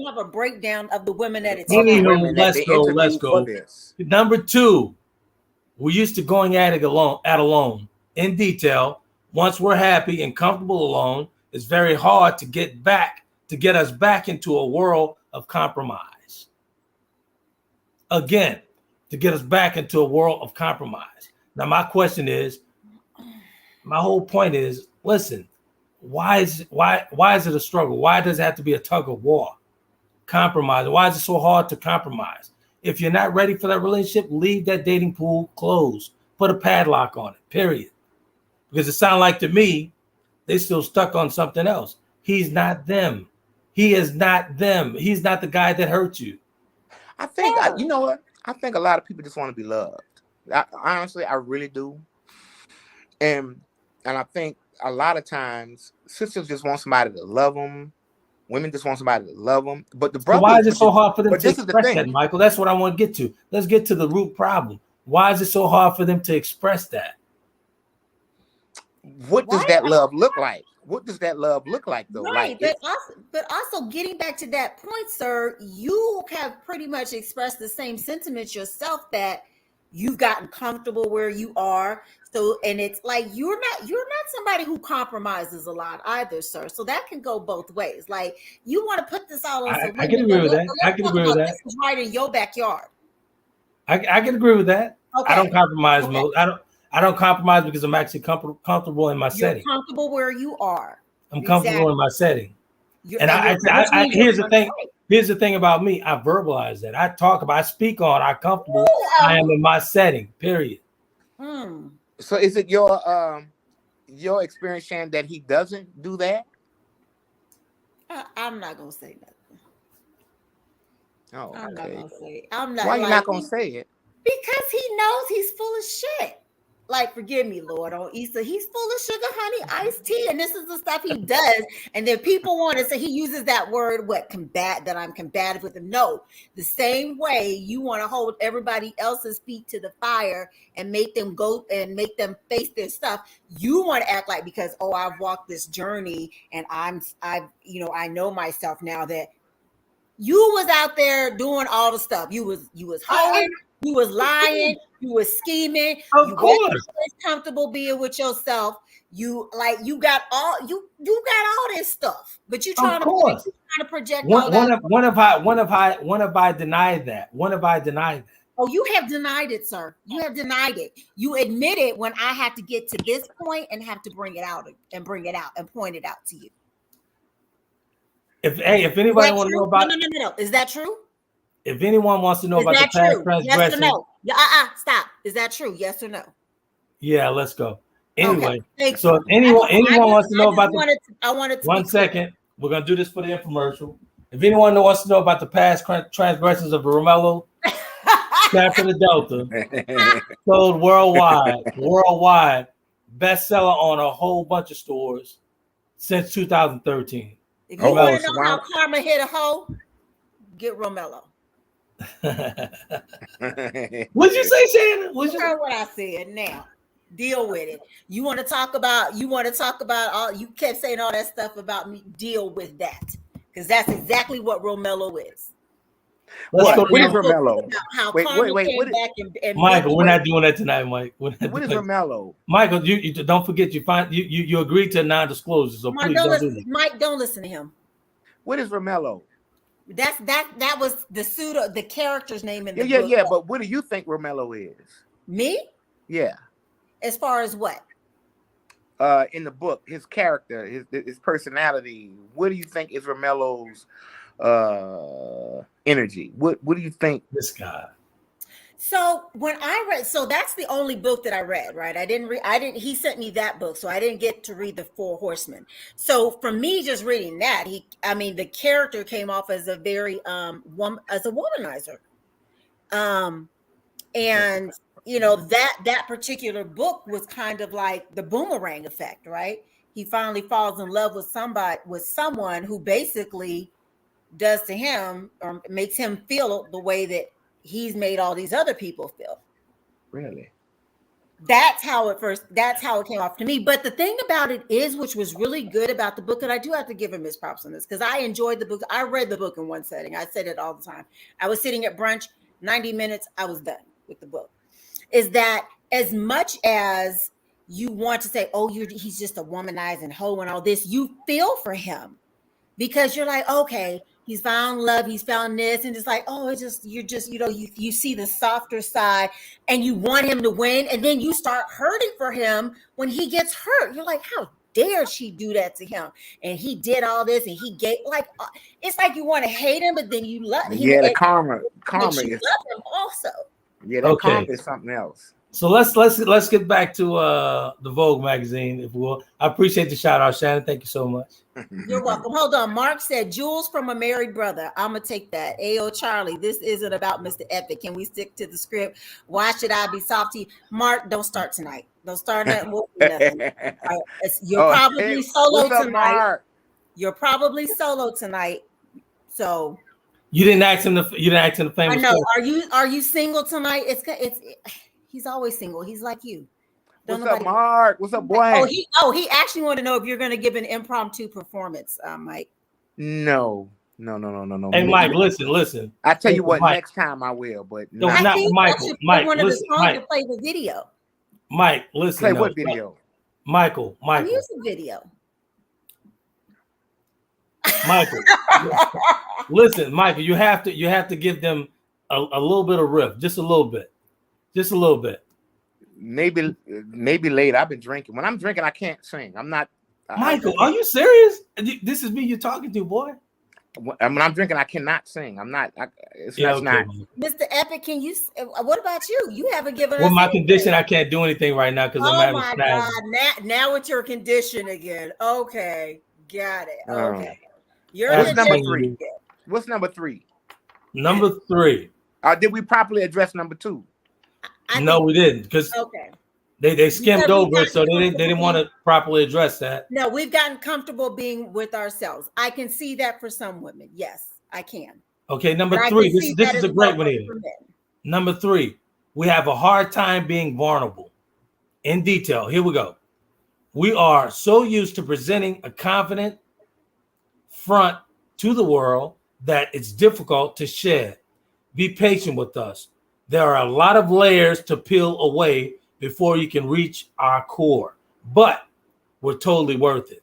have a breakdown of the women that it's Let's go. Number 2, we're used to going at it alone in detail. Once we're happy and comfortable alone, it's very hard to get us back into a world of compromise. Again, to get us back into a world of compromise. Now, my question is, my whole point is, listen, why is it a struggle? Why does it have to be a tug of war? Compromise. Why is it so hard to compromise? If you're not ready for that relationship, leave that dating pool closed. Put a padlock on it, period. Because it sounds like to me, they're still stuck on something else. He's not them. He is not them. He's not the guy that hurt you. I think, you know what? I think a lot of people just want to be loved. Honestly, I really do. And I think a lot of times sisters just want somebody to love them. Women just want somebody to love them. But the brothers, why is it so hard for them to express that, that, Michael? That's what I want to get to. Let's get to the root problem. Why is it so hard for them to express that? what does Right. that love look like? What does that love look like though? Right, Like but also getting back to that point, sir, you have pretty much expressed the same sentiments yourself, that you've gotten comfortable where you are. So, and it's like you're not somebody who compromises a lot either, sir. So that can go both ways. Like, you want to put this all on some I can women, agree but with that. I let's can talk agree with about that. this is right in your backyard. I can agree with that. Okay. I don't compromise. Okay. I don't compromise because I'm actually comfortable in my You're setting. comfortable where you are. I'm comfortable in my setting. You're, And I which means here's you're the thing. right. Here's the thing about me. I verbalize that. I speak on. I'm comfortable. I am in my setting. Period. So is it your experience, Shann, that he doesn't do that? I'm not gonna say nothing. Oh, okay. I'm not gonna say. I'm not. Why you not gonna say it? Because he knows he's full of shit. Like, forgive me, Lord, on Easter, he's full of sugar, honey, iced tea, and this is the stuff he does. And then people want to say he uses that word, that I'm combative with him. No, the same way you want to hold everybody else's feet to the fire and make them go and make them face their stuff. You want to act like, because I've walked this journey and I know myself now, that you was out there doing all the stuff. You was hoeing, you was lying, you was scheming. You wasn't comfortable being with yourself. You got all this stuff, but you trying to project all that. When have I denied that? When have I denied that? Oh, you have denied it, sir. You have denied it. You admit it when I have to get to this point and have to bring it out and point it out to you. If anybody wants to know about no. Is that true? If anyone wants to know about the past transgression, yes or no? Stop. Is that true? Yes or no? Yeah, let's go. Anyway, okay. So if anyone wants to know about I wanted to 1 second. We're gonna do this for the infomercial. If anyone wants to know about the past transgressions of Romello, chapter the Delta, sold worldwide, bestseller on a whole bunch of stores since 2013. If you want to know how karma hit a hoe, get Romello. What'd you say, Shannon? You heard what I said. Now, deal with it. You want to talk about all, you kept saying all that stuff about me. Deal with that, because that's exactly what Romello is. What is Romello? Wait. Michael, we're not doing that tonight, Mike. What is Romello? Michael, you don't forget you agreed to non-disclosure, so please don't do that. Mike, don't listen to him. What is Romello? That was the character's name in the book. Yeah. But what do you think Romello is? Me? Yeah. As far as what? In the book, his character, his personality. What do you think is Romello's energy? What do you think? This guy. So when I read, that's the only book that I read, right? He sent me that book, so I didn't get to read the Four Horsemen. So for me, just reading that, the character came off as a very as a womanizer. And that particular book was kind of like the boomerang effect, right? He finally falls in love with someone who basically does to him or makes him feel the way that he's made all these other people feel. Really? That's how it came off to me. But the thing about it is, which was really good about the book, and I do have to give him his props on this, because I enjoyed the book. I read the book in one setting. I said it all the time. I was sitting at brunch, 90 minutes, I was done with the book. Is that as much as you want to say, he's just a womanizing hoe and all this, you feel for him, because you're like, okay, he's found love, he's found this, and it's like, you see the softer side and you want him to win, and then you start hurting for him when he gets hurt. You're like, how dare she do that to him? And he did all this, and he gave, it's like you want to hate him, but then you love him. Yeah, the karma is love him also. Yeah, that karma is something else. So let's get back to the Vogue magazine, if we will. I appreciate the shout out, Shannon. Thank you so much. You're welcome. Hold on. Mark said, "Jewels from a married brother." I'm gonna take that. Ayo, Charlie, this isn't about Mr. Epic. Can we stick to the script? Why should I be softy? Mark, don't start tonight. Don't start nothing. We'll do nothing. You're probably solo tonight. Mark? You're probably solo tonight. So you didn't ask him the famous. I know. Are you single tonight? He's always single. He's like you. What's up, Mark? What's up, boy? He actually wanted to know if you're going to give an impromptu performance, Mike. No. Hey, Mike, listen. I tell you what, Mike. Next time I will, but No, I not think Michael. that should be Mike, one of the listen, songs Mike. to play the video. Mike, listen. Play what video? Michael. A music video. Michael. Listen, Michael, you have to give them a little bit of riff, just a little bit. Maybe later. I've been drinking. When I'm drinking, I can't sing. I'm not. Michael, are you serious? This is me you're talking to, boy. When I'm drinking, I cannot sing. I'm not. It's not. Mr. Epic, can you? What about you? You haven't given us. Well, my condition, I can't do anything right now because I'm having my spasms. God! Now it's your condition again. Okay, got it. Okay, What's number 3? What's number 3? Number 3. Did we properly address number 2? No, we didn't because they skimmed over it, so they didn't want to properly address that. No, we've gotten comfortable being with ourselves. I can see that for some women. Yes, I can. Okay, number 3. This is a great one here. Number 3, we have a hard time being vulnerable. In detail, here we go. We are so used to presenting a confident front to the world that it's difficult to share. Be patient with us. There are a lot of layers to peel away before you can reach our core, but we're totally worth it.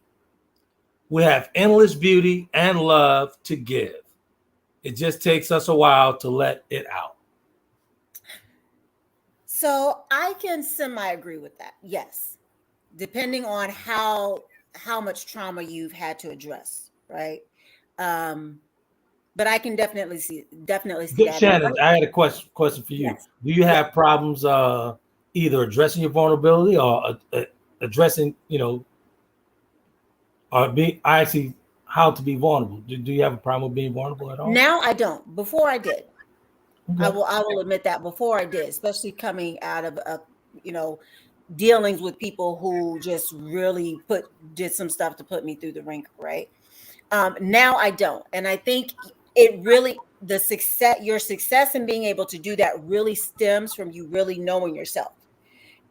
We have endless beauty and love to give. It just takes us a while to let it out. So I can semi-agree with that. Yes, depending on how much trauma you've had to address, right? But I can definitely see that. Shannon, I had a question for you. Yes. Do you have problems either addressing your vulnerability or addressing, or actually how to be vulnerable? Do you have a problem with being vulnerable at all? Now I don't. Before I did. Okay. I will admit that before I did, especially coming out of dealings with people who just really did some stuff to put me through the ringer, right? Now I don't, and I think it really your success in being able to do that really stems from you really knowing yourself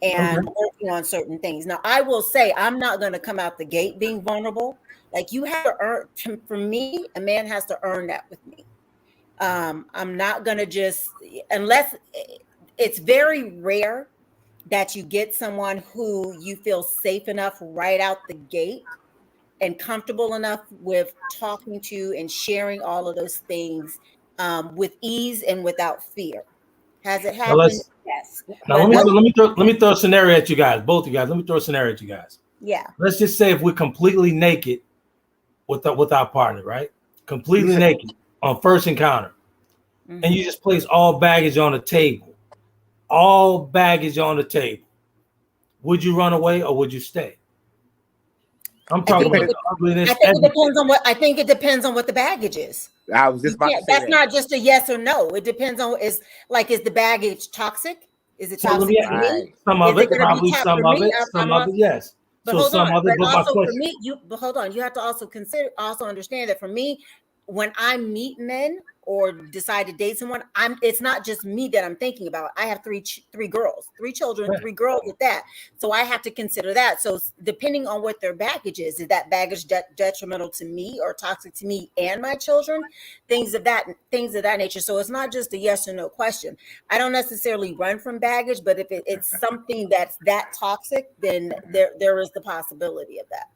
and working on certain things. Now I will say I'm not going to come out the gate being vulnerable. Like you have to earn. For me, a man has to earn that with me. I'm not going to just, unless it's very rare that you get someone who you feel safe enough right out the gate and comfortable enough with talking to and sharing all of those things with ease and without fear. Has it happened? Yes. Now let me throw a scenario at you guys, both of you guys. Let me throw a scenario at you guys. Yeah. Let's just say if we're completely naked with our partner, right? Completely naked on first encounter, and you just place all baggage on the table. All baggage on the table. Would you run away or would you stay? I'm talking about ugliness. I think it depends on what the baggage is. I was just about to say that's not just a yes or no. It depends on is the baggage toxic? Is it toxic to me? Some of it, probably some of it, yes. But hold on, but also for me, hold on. You have to also understand that for me, when I meet men or decide to date someone, it's not just me that I'm thinking about. I have three girls, 3 children, 3 girls with that. So I have to consider that. So depending on what their baggage is that baggage detrimental to me or toxic to me and my children? Things of that nature. So it's not just a yes or no question. I don't necessarily run from baggage, but if it's something that's that toxic, then there is the possibility of that.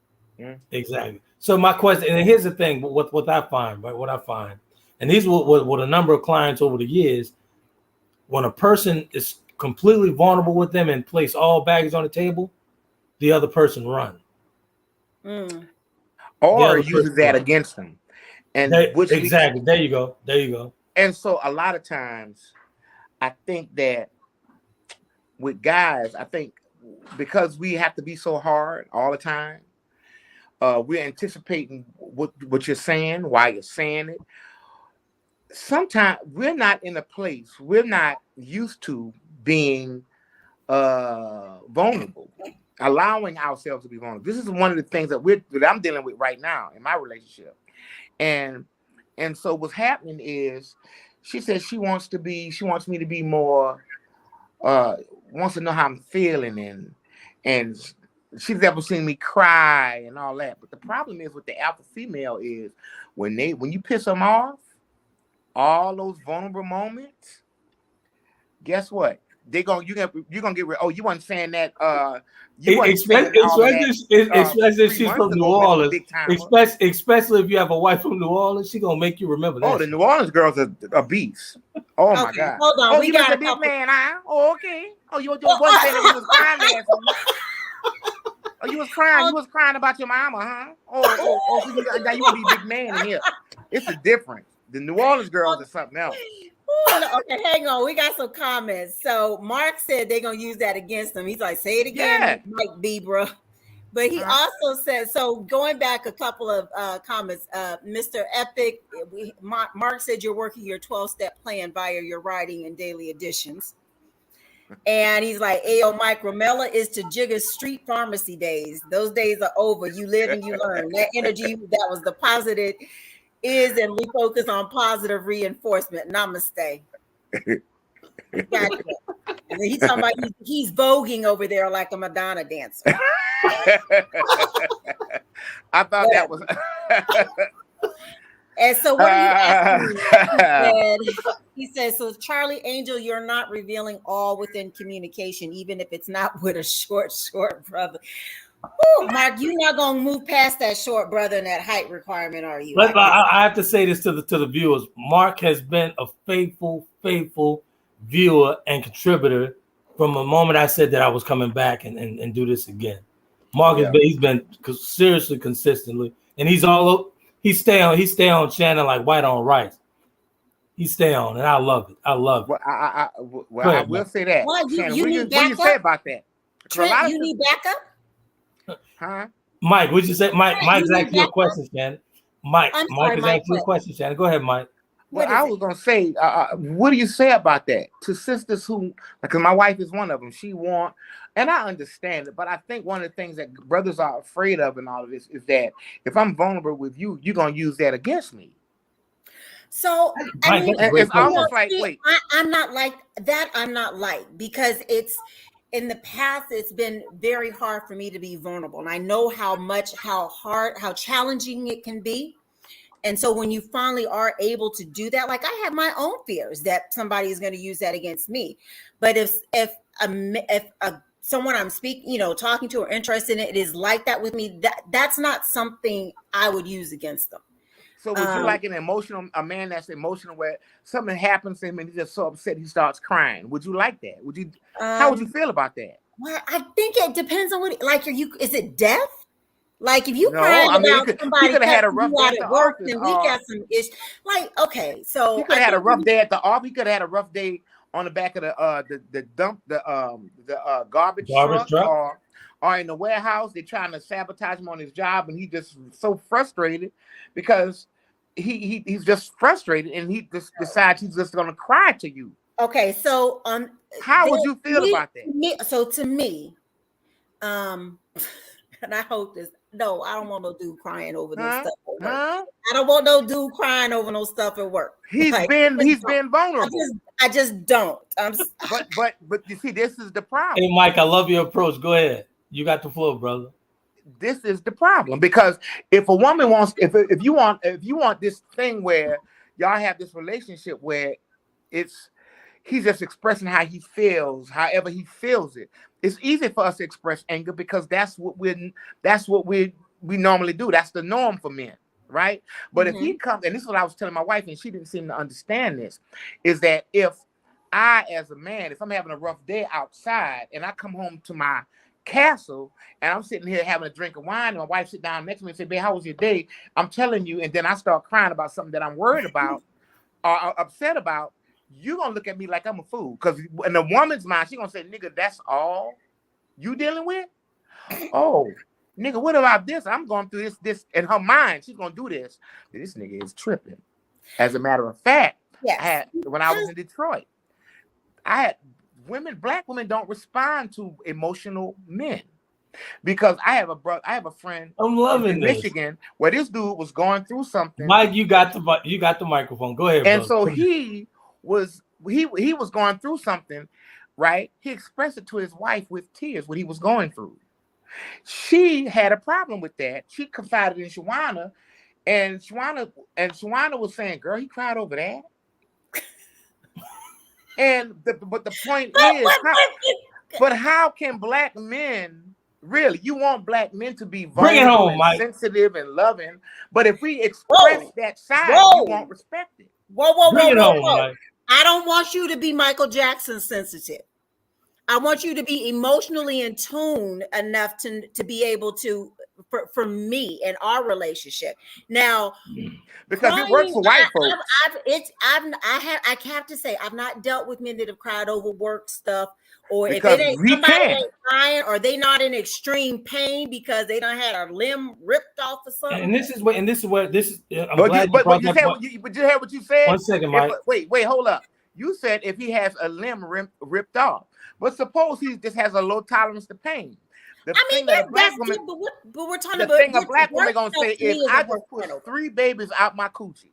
Exactly. So my question, and here's the thing, what I find, and these were a number of clients over the years, when a person is completely vulnerable with them and place all baggage on the table, the other person run. Or uses that against them. And exactly. There you go. And so a lot of times, I think that with guys, because we have to be so hard all the time, we're anticipating what you're saying, why you're saying it. Sometimes we're not in a place, we're not used to being vulnerable, allowing ourselves to be vulnerable. This is one of the things that I'm dealing with right now in my relationship. And so what's happening is she says she wants me to be more, wants to know how I'm feeling and she's never seen me cry and all that. But the problem is with the alpha female is when you piss them off, all those vulnerable moments, guess what? You're gonna get rid. Oh, you weren't saying that. You weren't saying all of that. Especially if she's from New Orleans. Big Especially if you have a wife from New Orleans, she's gonna make you remember that. Oh, the New Orleans girls are beasts. Oh my God. Hold on. Oh, We you got a big man, huh? Oh, okay. Oh, you wasn't saying that you was crying last week. Oh, you was crying. You was crying about your mama, huh? Oh, so now you want to be a big man in here. It's a difference. The New Orleans girls are something else. Okay, hang on. We got some comments. So Mark said they're gonna use that against him. He's like, say it again, Yeah. Mike B, bro. But he also said, so going back a couple of comments, Mr. Epic, Mark said you're working your 12-step plan via your writing and daily editions. And he's like, Ayo, Mike, Romella is to Jigga's street pharmacy days. Those days are over. You live and you learn. That energy that was deposited is, and we focus on positive reinforcement. Namaste. Gotcha. And then he's talking about he's voguing over there like a Madonna dancer. I thought that was. And so what are you asking? He said, so Charlie Angel, you're not revealing all within communication, even if it's not with a short brother. Ooh, Mark, you're not gonna move past that short brother and that height requirement, are you? I have to say this to the viewers. Mark has been a faithful viewer and contributor from the moment I said that I was coming back and do this again. Mark he's been seriously consistently, and he's all up. He stay on channel like white on rice. He stay on, and I love it. Well, I will say that. What do Shannon, you what need do you say about that? Trent, you need backup? Huh? Mike, what'd you say? Mike's asking you a question, Shannon. Mike is asking you a question, Shannon. Go ahead, Mike. Well, I was gonna say, what do you say about that to sisters who? Because my wife is one of them. She want, and I understand it, but I think one of the things that brothers are afraid of in all of this is that if I'm vulnerable with you, you're gonna use that against me. So I mean, it's almost like, wait, I'm not like that. I'm not like, because it's in the past, it's been very hard for me to be vulnerable, and I know how hard, how challenging it can be. And so when you finally are able to do that, like I have my own fears that somebody is going to use that against me. But if someone I'm speaking, talking to or interested in it is like that with me, that's not something I would use against them. So would you like a man that's emotional where something happens to him and he's just so upset he starts crying? Would you like that? Would you? How would you feel about that? Well, I think it depends on what. Like, is it death? Like, if you crying about somebody, he could have had a rough day at work, then we got some issues. Like, okay, so he could have had a rough day at the office. He could have had a rough day on the back of the garbage truck. Or in the warehouse. They're trying to sabotage him on his job, and he just so frustrated because he's just frustrated, and he just decides he's just going to cry to you. Okay, so how would you feel about that? So to me, and I hope this. No, I don't want no dude crying over no stuff at work. I don't want no dude crying over no stuff at work. He's been vulnerable. I just don't. But you see, this is the problem. Hey, Mike, I love your approach. Go ahead. You got the floor, brother. This is the problem, because if a woman wants, if you want this thing where y'all have this relationship where he's just expressing how he feels, however he feels it. It's easy for us to express anger because that's what we normally do. That's the norm for men, right? But if he comes, and this is what I was telling my wife, and she didn't seem to understand this, is that if I, as a man, if I'm having a rough day outside and I come home to my castle and I'm sitting here having a drink of wine and my wife sit down next to me and say, babe, how was your day? I'm telling you, and then I start crying about something that I'm worried about or upset about, you're going to look at me like I'm a fool. Because in a woman's mind, she's going to say, nigga, that's all you dealing with? Oh, nigga, what about this? I'm going through this. In her mind, she's going to do this. This nigga is tripping. As a matter of fact, when I was in Detroit, black women don't respond to emotional men. Because I have a friend in Michigan where this dude was going through something. Mike, you got the microphone. Go ahead, and bro. So he was going through something right? He expressed it to his wife with tears, what he was going through. She had a problem with that. She confided in Shawana, and Shawana was saying, "Girl, he cried over that." But the point is, how can black men really? You want black men to be Bring it vulnerable home, and Mike. sensitive and loving, but if we express that side, you won't respect it. Bring it home, Mike. I don't want you to be Michael Jackson sensitive. I want you to be emotionally in tune enough to be able to, for me and our relationship. Now, because it works for white folks. I have to say, I've not dealt with men that have cried over work stuff, or because if it ain't somebody ain't crying, or they not in extreme pain because they done had a limb ripped off or something. And this is what. I'm glad you heard what you said. 1 second, Mike. Wait, hold up. You said if he has a limb ripped off, but suppose he just has a low tolerance to pain. But we're talking about the thing a black woman gonna say is, I just put 3 babies out my coochie.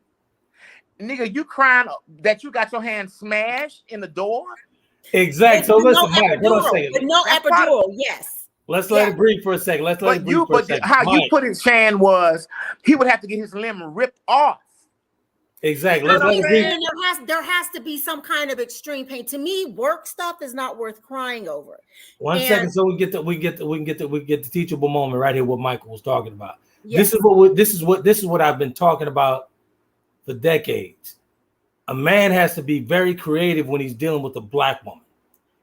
Nigga, you crying that you got your hand smashed in the door? Exactly. So listen, Mike, hold on a second. With no epidural, yes. Let's let it breathe for a second. How you put it, Shann, was he would have to get his limb ripped off. Exactly. Let's let it breathe. There has to be some kind of extreme pain. To me, work stuff is not worth crying over. 1 second, so we can get the teachable moment right here. What Michael was talking about. Yes. This is what I've been talking about for decades. A man has to be very creative when he's dealing with a black woman.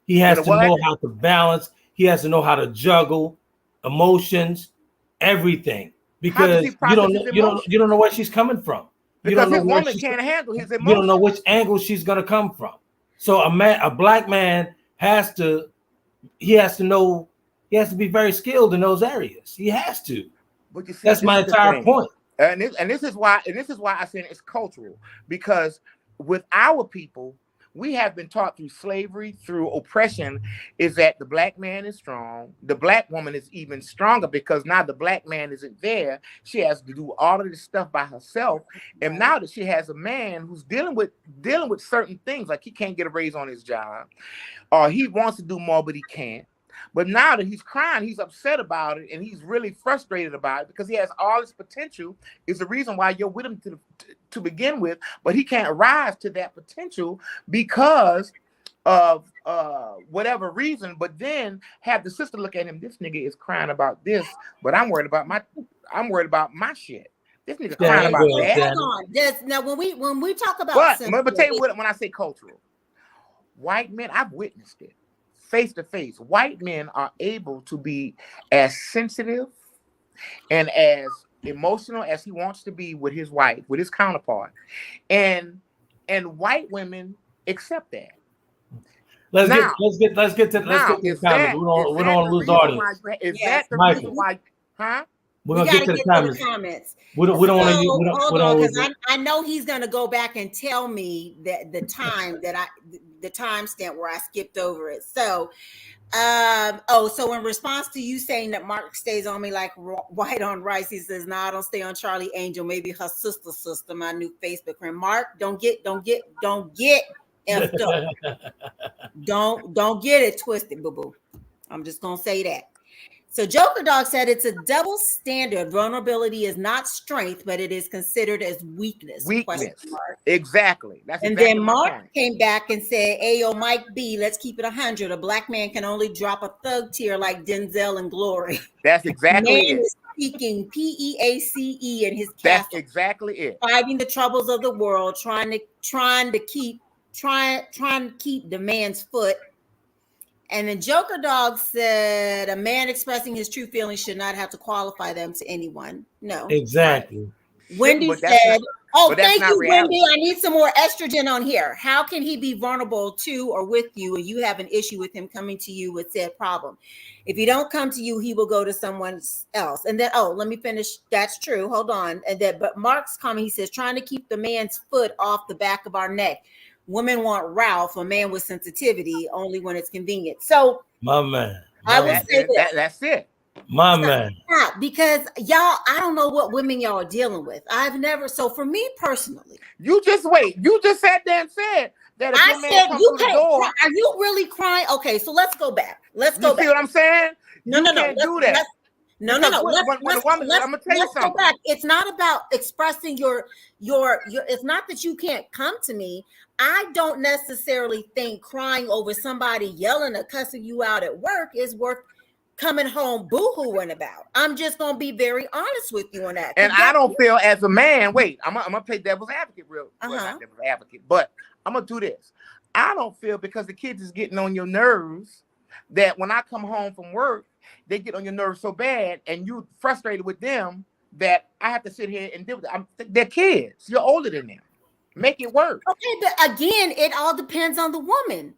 He has to know how to balance. He has to know how to juggle emotions, everything, because you don't know where she's coming from. Because his woman can't handle his emotions. You don't know which angle she's gonna come from. So a black man has to know. He has to be very skilled in those areas. He has to. But you see, that's my entire point. And this is why I said it's cultural, because with our people, we have been taught through slavery, through oppression, is that the black man is strong. The black woman is even stronger because now the black man isn't there. She has to do all of this stuff by herself. And now that she has a man who's dealing with certain things, like he can't get a raise on his job, or he wants to do more, but he can't. But now that he's crying, he's upset about it, and he's really frustrated about it because he has all this potential. Is the reason why you're with him to begin with, but he can't rise to that potential because of whatever reason. But then have the sister look at him. This nigga is crying about this, but I'm worried about my shit. This nigga crying about that. Hold on. Now when we talk about, but tell you what, when I say cultural, white men, I've witnessed it. Face to face, white men are able to be as sensitive and as emotional as he wants to be with his wife, with his counterpart, and white women accept that. Let's get to the comments. We don't lose audience. Is that the reason why? Huh? We're gonna get to the comments. We don't want to. Because I know he's gonna go back and tell me that the timestamp where I skipped over it. So, so in response to you saying that Mark stays on me like white on rice, he says, "No, I don't stay on Charlie Angel. Maybe her sister, my new Facebook friend." Mark, don't get effed up. Don't get it twisted, boo boo. I'm just gonna say that. So Joker Dog said it's a double standard. Vulnerability is not strength, but it is considered as weakness. Exactly. Then Mark came back and said, "Ayo, Mike B, let's keep it 100. A black man can only drop a thug tear like Denzel in Glory." That's exactly it. Speaking PEACE in his castle. That's exactly it. Fighting the troubles of the world, trying to keep the man's foot. And then Joker Dog said, "A man expressing his true feelings should not have to qualify them to anyone." No. Exactly. Wendy said, thank you, Wendy. I need some more estrogen on here. How can he be vulnerable to or with you and you have an issue with him coming to you with said problem? If he don't come to you, he will go to someone else. And then, let me finish. That's true. Hold on. But Mark's comment, he says, trying to keep the man's foot off the back of our neck. Women want Ralph, a man with sensitivity, only when it's convenient. So, my man, I would say that's it. My man. Because y'all, I don't know what women y'all are dealing with. I've never. So for me personally, you just wait. You just sat there and said that if I your man said comes you through the can't door, cry. Are you really crying? Okay, so let's go back. Let's you go see back. what I'm saying? No, You no, no. can't do that. No. Because when a woman, Let's I'm gonna tell you go something. back. It's not about expressing your. It's not that you can't come to me. I don't necessarily think crying over somebody yelling or cussing you out at work is worth coming home boo-hooing about. I'm just gonna be very honest with you on that. And I don't feel as a man. Wait, I'm gonna play devil's advocate real. Well, not devil's advocate, but I'm gonna do this. I don't feel because the kids is getting on your nerves that when I come home from work, they get on your nerves so bad, and you frustrated with them that I have to sit here and deal with it. They're kids. You're older than them. Make it work. Okay, but again, it all depends on the woman.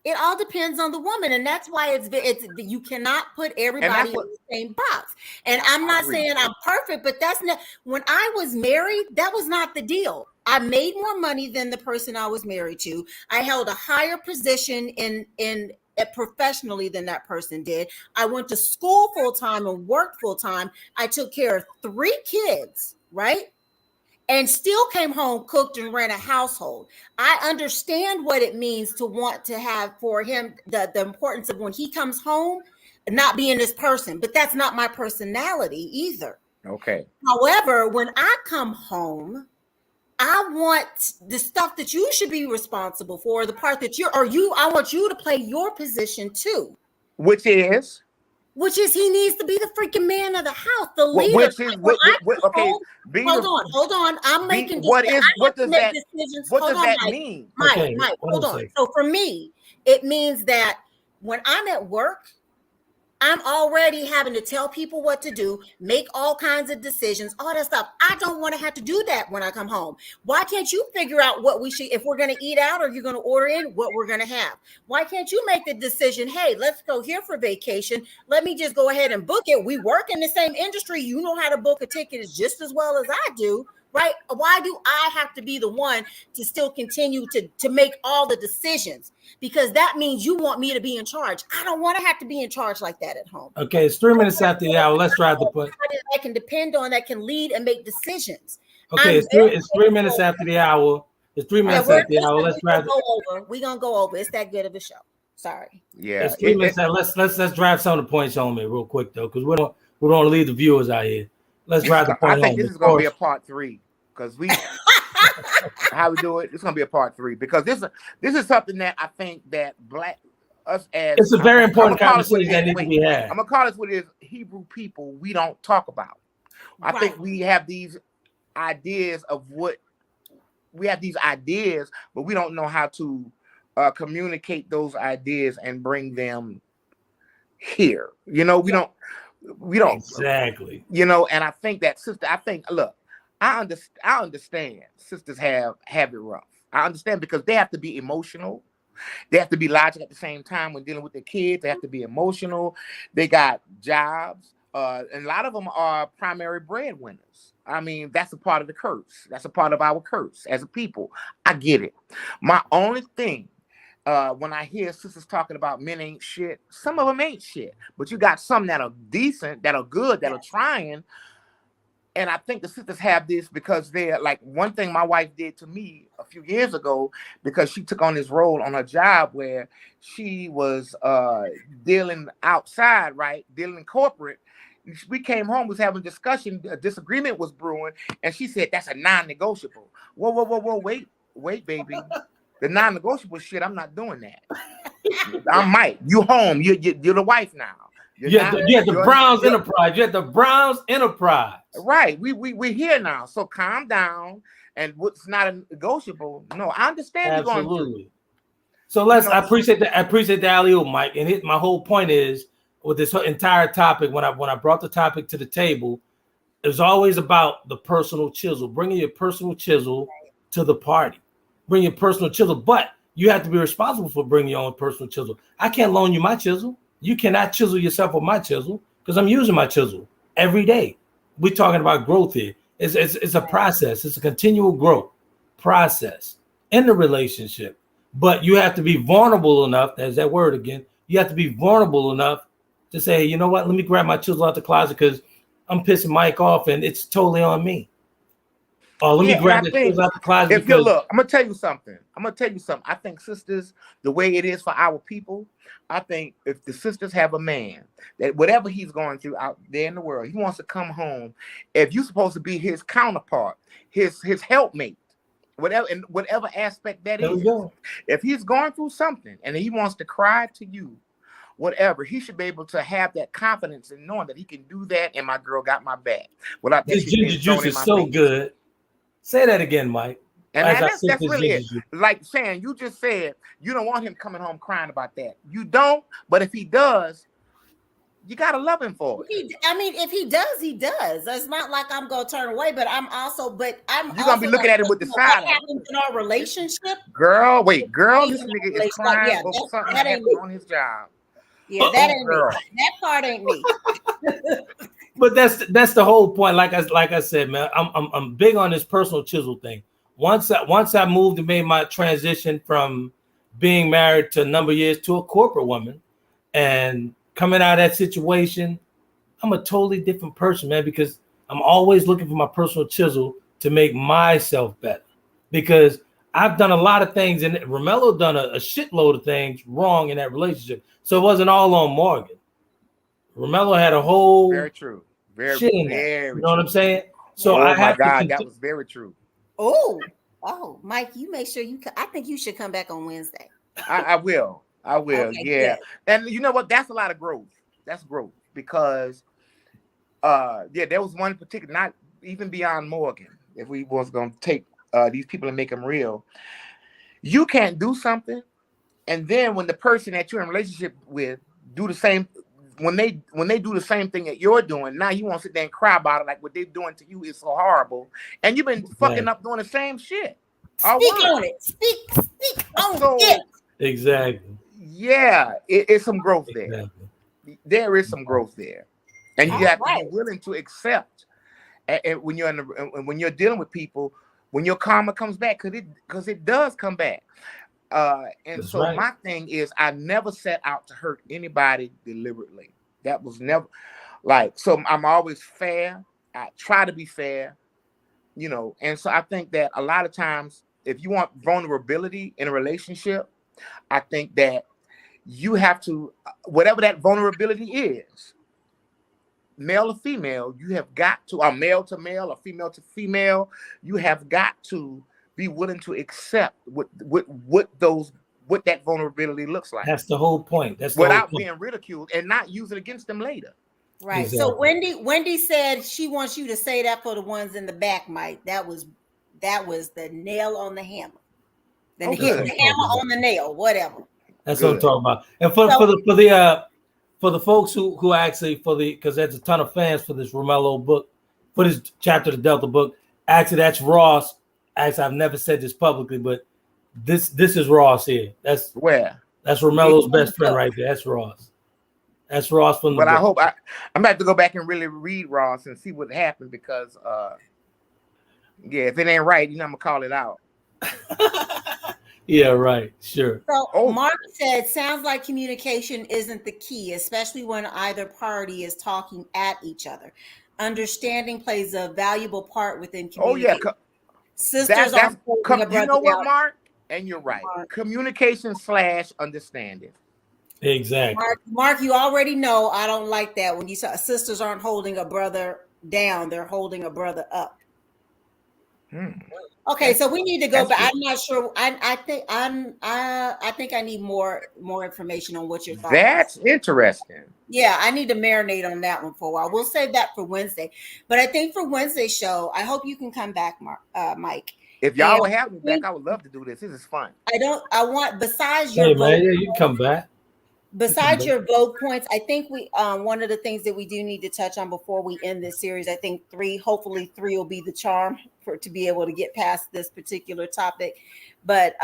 It all depends on the woman, and that's why it's you cannot put everybody in the same box. And I'm not saying I'm perfect, but that's not when I was married. That was not the deal. I made more money than the person I was married to. I held a higher position in professionally than that person did. I went to school full time and worked full time. I took care of 3 kids, right? And still came home, cooked, and ran a household. I understand what it means to want to have for him the importance of when he comes home, not being this person, but that's not my personality either. Okay. However, when I come home, I want the stuff that you should be responsible for, the part that I want you to play your position too. Which is he needs to be the freaking man of the house, the leader. Which is okay. Hold on. I'm making what does that Mike. mean? Mike, hold on. So for me, it means that when I'm at work, I'm already having to tell people what to do, make all kinds of decisions, all that stuff. I don't want to have to do that when I come home. Why can't you figure out what we should, if we're going to eat out or you're going to order in, what we're going to have? Why can't you make the decision, hey, let's go here for vacation. Let me just go ahead and book it. We work in the same industry. You know how to book a ticket just as well as I do. Right? Why do I have to be the one to still continue to make all the decisions? Because that means you want me to be in charge. I don't want to have to be in charge like that at home. Okay, it's 3 minutes after the hour. Let's drive the point. I can depend on that can lead and make decisions. Okay, it's 3 minutes after the hour. It's 3 minutes after the hour. Let's drive. We're gonna go over. It's that good of a show. Sorry. Yeah, it's 3 minutes. Let's drive some of the points home here real quick though, because we don't want to leave the viewers out here. Let's drive the point home. I think this is going to be a part 3 because how we do it. It's going to be a part 3 because this is something that I think that it's a very important conversation that needs to be had. I'm going to call this what it is. Hebrew people, we don't talk about. I think we have these ideas but we don't know how to communicate those ideas and bring them here. You know, we don't exactly. You know, and I think that look, I understand sisters have it rough. I understand because they have to be emotional. They have to be logical at the same time when dealing with their kids. They have to be emotional. They got jobs. And a lot of them are primary breadwinners. I mean, that's a part of the curse. That's a part of our curse as a people. I get it. My only thing, when I hear sisters talking about men ain't shit, some of them ain't shit. But you got some that are decent, that are good, that are trying. And I think the sisters have this because they're like one thing my wife did to me a few years ago, because she took on this role on her job where she was dealing outside, right? Dealing in corporate. We came home, was having a discussion, a disagreement was brewing, and she said, that's a non-negotiable. Whoa, wait, baby. The non-negotiable shit, I'm not doing that. I'm Mike. You home. You're the wife now. You had the Browns Enterprise. You had the Browns Enterprise. Right. We're here now. So calm down. And what's not a negotiable? No, I understand you're going through. So I appreciate the alley-oop, Mike. And my whole point is with this entire topic, when I brought the topic to the table, it was always about the personal chisel, bringing your personal chisel to the party. Bring your personal chisel, but you have to be responsible for bringing your own personal chisel. I can't loan you my chisel. You cannot chisel yourself with my chisel because I'm using my chisel every day. We're talking about growth here. It's a process. It's a continual growth process in the relationship. But you have to be vulnerable enough, there's that word again, you have to be vulnerable enough to say, you know what, let me grab my chisel out the closet because I'm pissing Mike off and it's totally on me. Oh, let me Yeah, and grab I the think shoes out the closet if you because look, I'm gonna tell you something. I think sisters, the way it is for our people, I think if the sisters have a man that whatever he's going through out there in the world, he wants to come home. If you're supposed to be his counterpart, his helpmate, whatever in whatever aspect that there we is, go. if he's going through something and he wants to cry to you, whatever, he should be able to have that confidence in knowing that he can do that, and my girl got my back without that This shit being ginger thrown juice in is my so face. good. Say that again, Mike. And As I sip that's this really ginger it. juice. Like Shann, you just said you don't want him coming home crying about that. You don't, but if he does, you gotta love him for it. I mean, if he does, he does. It's not like I'm gonna turn away, but I'm also You're gonna be looking at it with the what side eye. happens in our relationship. Girl, wait, girl, this In our nigga is relationship. crying Yeah, over something that that ain't happened me. on his job. Yeah, that Oh, ain't girl. me. That part ain't me. But that's the whole point. Like I said, man, I'm big on this personal chisel thing. Once I moved and made my transition from being married to a number of years to a corporate woman, and coming out of that situation, I'm a totally different person, man, because I'm always looking for my personal chisel to make myself better. Because I've done a lot of things, and Romello done a shitload of things wrong in that relationship. So it wasn't all on Morgan. Romello had a whole Very true. Very, shit in that. very You know what I'm true. saying? So Oh I my have God, to. that was very true. Oh, Mike, you make sure I think you should come back on Wednesday. I will. Okay, Yeah. good. And you know what? That's a lot of growth. That's growth because yeah, there was one particular, not even beyond Morgan, if we was gonna take these people and make them real. You can't do something, and then when the person that you're in a relationship with do the same, when they do the same thing that you're doing, now you want to sit there and cry about it like what they're doing to you is so horrible, and you've been fucking up doing the same shit. Speak on it. Speak on So it. Exactly. yeah, it's some growth there. Exactly. There is some growth there, and you All have to right. be willing to accept. And when you're when you're dealing with people, when your karma comes back, because it does come back. And That's so right. my thing is, I never set out to hurt anybody deliberately. That was never like. So I'm always fair. I try to be fair, you know. And so I think that a lot of times, if you want vulnerability in a relationship, I think that you have to, whatever that vulnerability is, male or female, you have got to, or male to male or female to female, you have got to be willing to accept what that vulnerability looks like That's the whole point. That's the without whole point. being ridiculed and not use it against them later. Right. Exactly. So Wendy said she wants you to say that for the ones in the back, Mike. That was the nail on the hammer. Then hit good. the hammer on the nail, whatever. That's Good. what I'm talking about. And for the folks who actually because there's a ton of fans for this Romello book, for this chapter of the Delta book. Actually, that's Ross. Actually, I've never said this publicly, but this is Ross here. That's Romello's best friend right there. That's Ross. That's Ross from the But I book. hope I'm gonna have to go back and really read Ross and see what happened because yeah, if it ain't right, you know I'm gonna call it out. Yeah, right. Sure. So Mark said, sounds like communication isn't the key, especially when either party is talking at each other. Understanding plays a valuable part within communication. Oh yeah, sisters that's are you know what, Mark? And you're right. Communication / understanding. Exactly. Mark, you already know I don't like that when you say sisters aren't holding a brother down; they're holding a brother up. Okay, so we need to go back. I'm not sure. I think I need more information on what your thoughts. That's interesting. Yeah, I need to marinate on that one for a while. We'll save that for Wednesday. But I think for Wednesday's show, I hope you can come back, Mike. If y'all would have me back, I would love to do this. This is fun. Besides your vote, you can come back. Besides your vote points, I think we one of the things that we do need to touch on before we end this series, I think hopefully three will be the charm to be able to get past this particular topic, but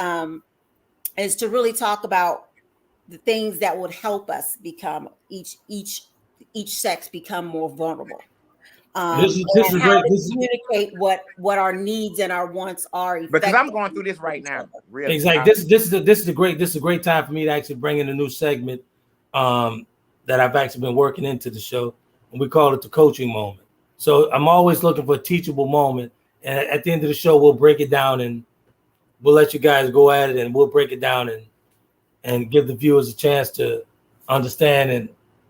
is to really talk about the things that would help us become each sex become more vulnerable. This is how great. to communicate what our needs and our wants are. Because I'm going through this right now. Really. Exactly. This is a great time for me to actually bring in a new segment that I've actually been working into the show, and we call it the coaching moment. So I'm always looking for a teachable moment, And at the end of the show, we'll break it down and we'll let you guys go at it, and we'll break it down and give the viewers a chance to understand and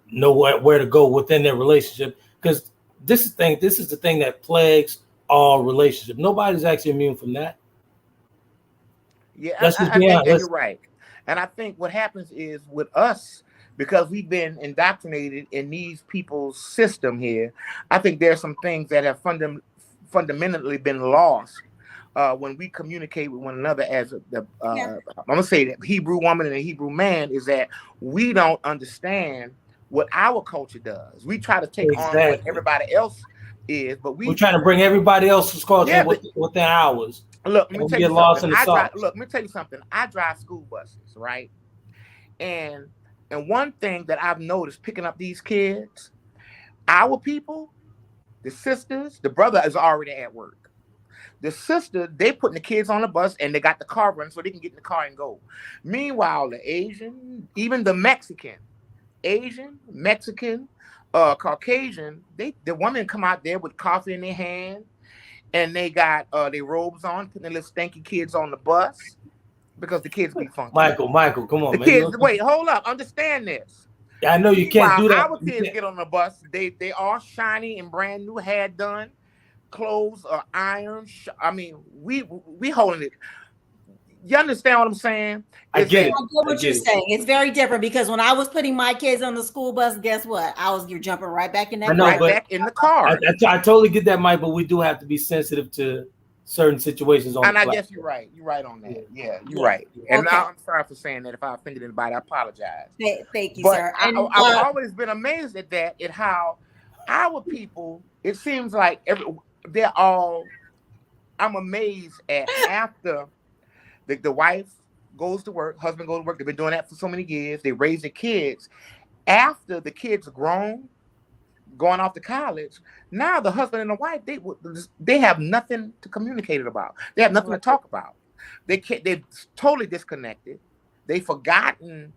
know where to go within their relationship. Because this is the thing that plagues all relationships. Nobody's actually immune from that. Yeah, Let's just I be think honest. that you're right. And I think what happens is with us, because we've been indoctrinated in these people's system here, I think there's some things that have fundamentally been lost when we communicate with one another as I'm gonna say that Hebrew woman and a Hebrew man, is that we don't understand what our culture does. We try to take on what everybody else is, but we're trying to bring everybody else's culture within ours. Look, let me tell you lost something. in the sauce. Let me tell you something. I drive school buses, right? And one thing that I've noticed picking up these kids, our people, the sisters, the brother is already at work. The sister, they putting the kids on the bus and they got the car running so they can get in the car and go. Meanwhile, the Asian, even the Mexican, Caucasian, the women come out there with coffee in their hand and they got their robes on, putting their little stanky kids on the bus because the kids be funky. Michael, come on, the man. Kids, wait, hold up, understand this. I know you can't do that. Our kids get on the bus, they all shiny and brand new, hair done, clothes are ironed. I mean, we holding it. You understand what I'm saying? I get what you're saying. It's very different because when I was putting my kids on the school bus, guess what? You're jumping right back in that back in the car. I totally get that, Mike, but we do have to be sensitive to certain situations. And I guess you're right. You're right on that. Yeah, you're right. And I'm sorry for saying that. If I offended anybody, I apologize. Thank you, but sir. I've always been amazed at that, at how our people, it seems like I'm amazed at after the wife goes to work, husband goes to work. They've been doing that for so many years. They raise their kids. After the kids are grown, going off to college, now the husband and the wife, they have nothing to communicate about. They have nothing to talk about. They're totally disconnected. They've forgotten.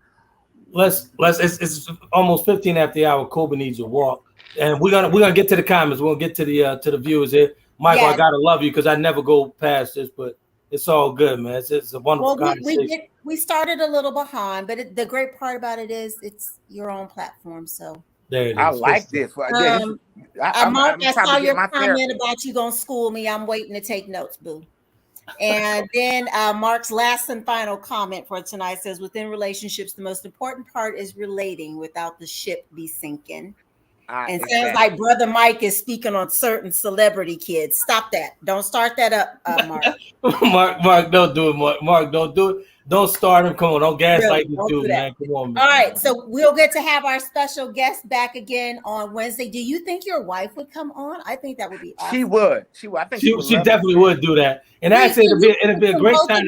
It's almost 15 after the hour. Kobe needs a walk. And we're gonna get to the comments. We'll get to the viewers here. Michael, I gotta love you because I never go past this, but it's all good, man. It's a wonderful conversation. We started a little behind, but the great part about it is it's your own platform. So there it is. I like this. Mark, I saw your comment about you gonna school me. I'm waiting to take notes, boo. And then Mark's last and final comment for tonight says, within relationships, the most important part is relating without the ship be sinking. And sounds like Brother Mike is speaking on certain celebrity kids. Stop that. Don't start that up, Mark. Mark, don't do it, Mark, don't do it. Don't start him. Come on, don't gaslight this dude, man. Come on, man. All right, so we'll get to have our special guest back again on Wednesday. Do you think your wife would come on? I think that would be awesome. She would. I think she definitely would do that. And actually, it'd be a great time.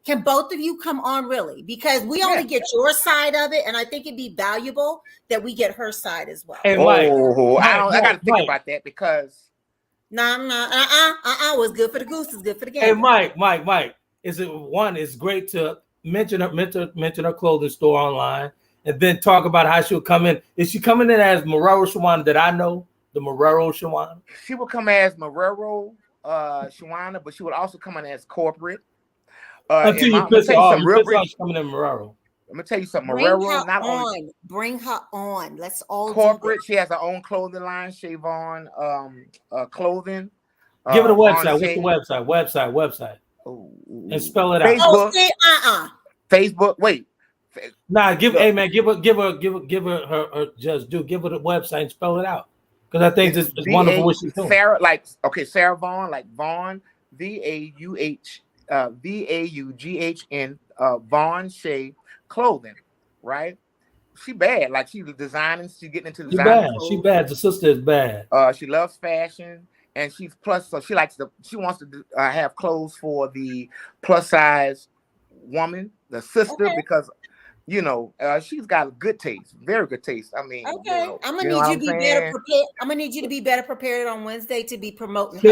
Can both of you come on, really? Because we only get your side of it, and I think it'd be valuable that we get her side as well. Hey, Mike, I got to think about that because what's good for the goose is good for the game. Hey, Mike, it's great to mention her clothing store online, and then talk about how she'll come in. Is she coming in as Marrero Shawana that I know, the Marrero Shawana? She will come as Marrero Shawana, but she would also come in as corporate. Until you piss her off, coming in Marrero. I'm gonna tell you something. Bring her on. Let's all corporate. She has her own clothing line, Shavon clothing. Give it a website. What's the website? And spell it out. Facebook. Wait. Nah, give her her just do. Give her the website and spell it out. Because I think this is wonderful what she's doing. Sarah Vaughn, like Vaughn, VAUGHN, Vaughn Shea Clothing, right? She bad, like she's designing. She's getting into design. She bad. The sister is bad. She loves fashion, and she's plus. So she wants to have clothes for the plus size woman, the sister, because she's got good taste, very good taste. I mean, I'm gonna need you to be better prepared. I'm gonna need you to be better prepared on Wednesday to be promoting. I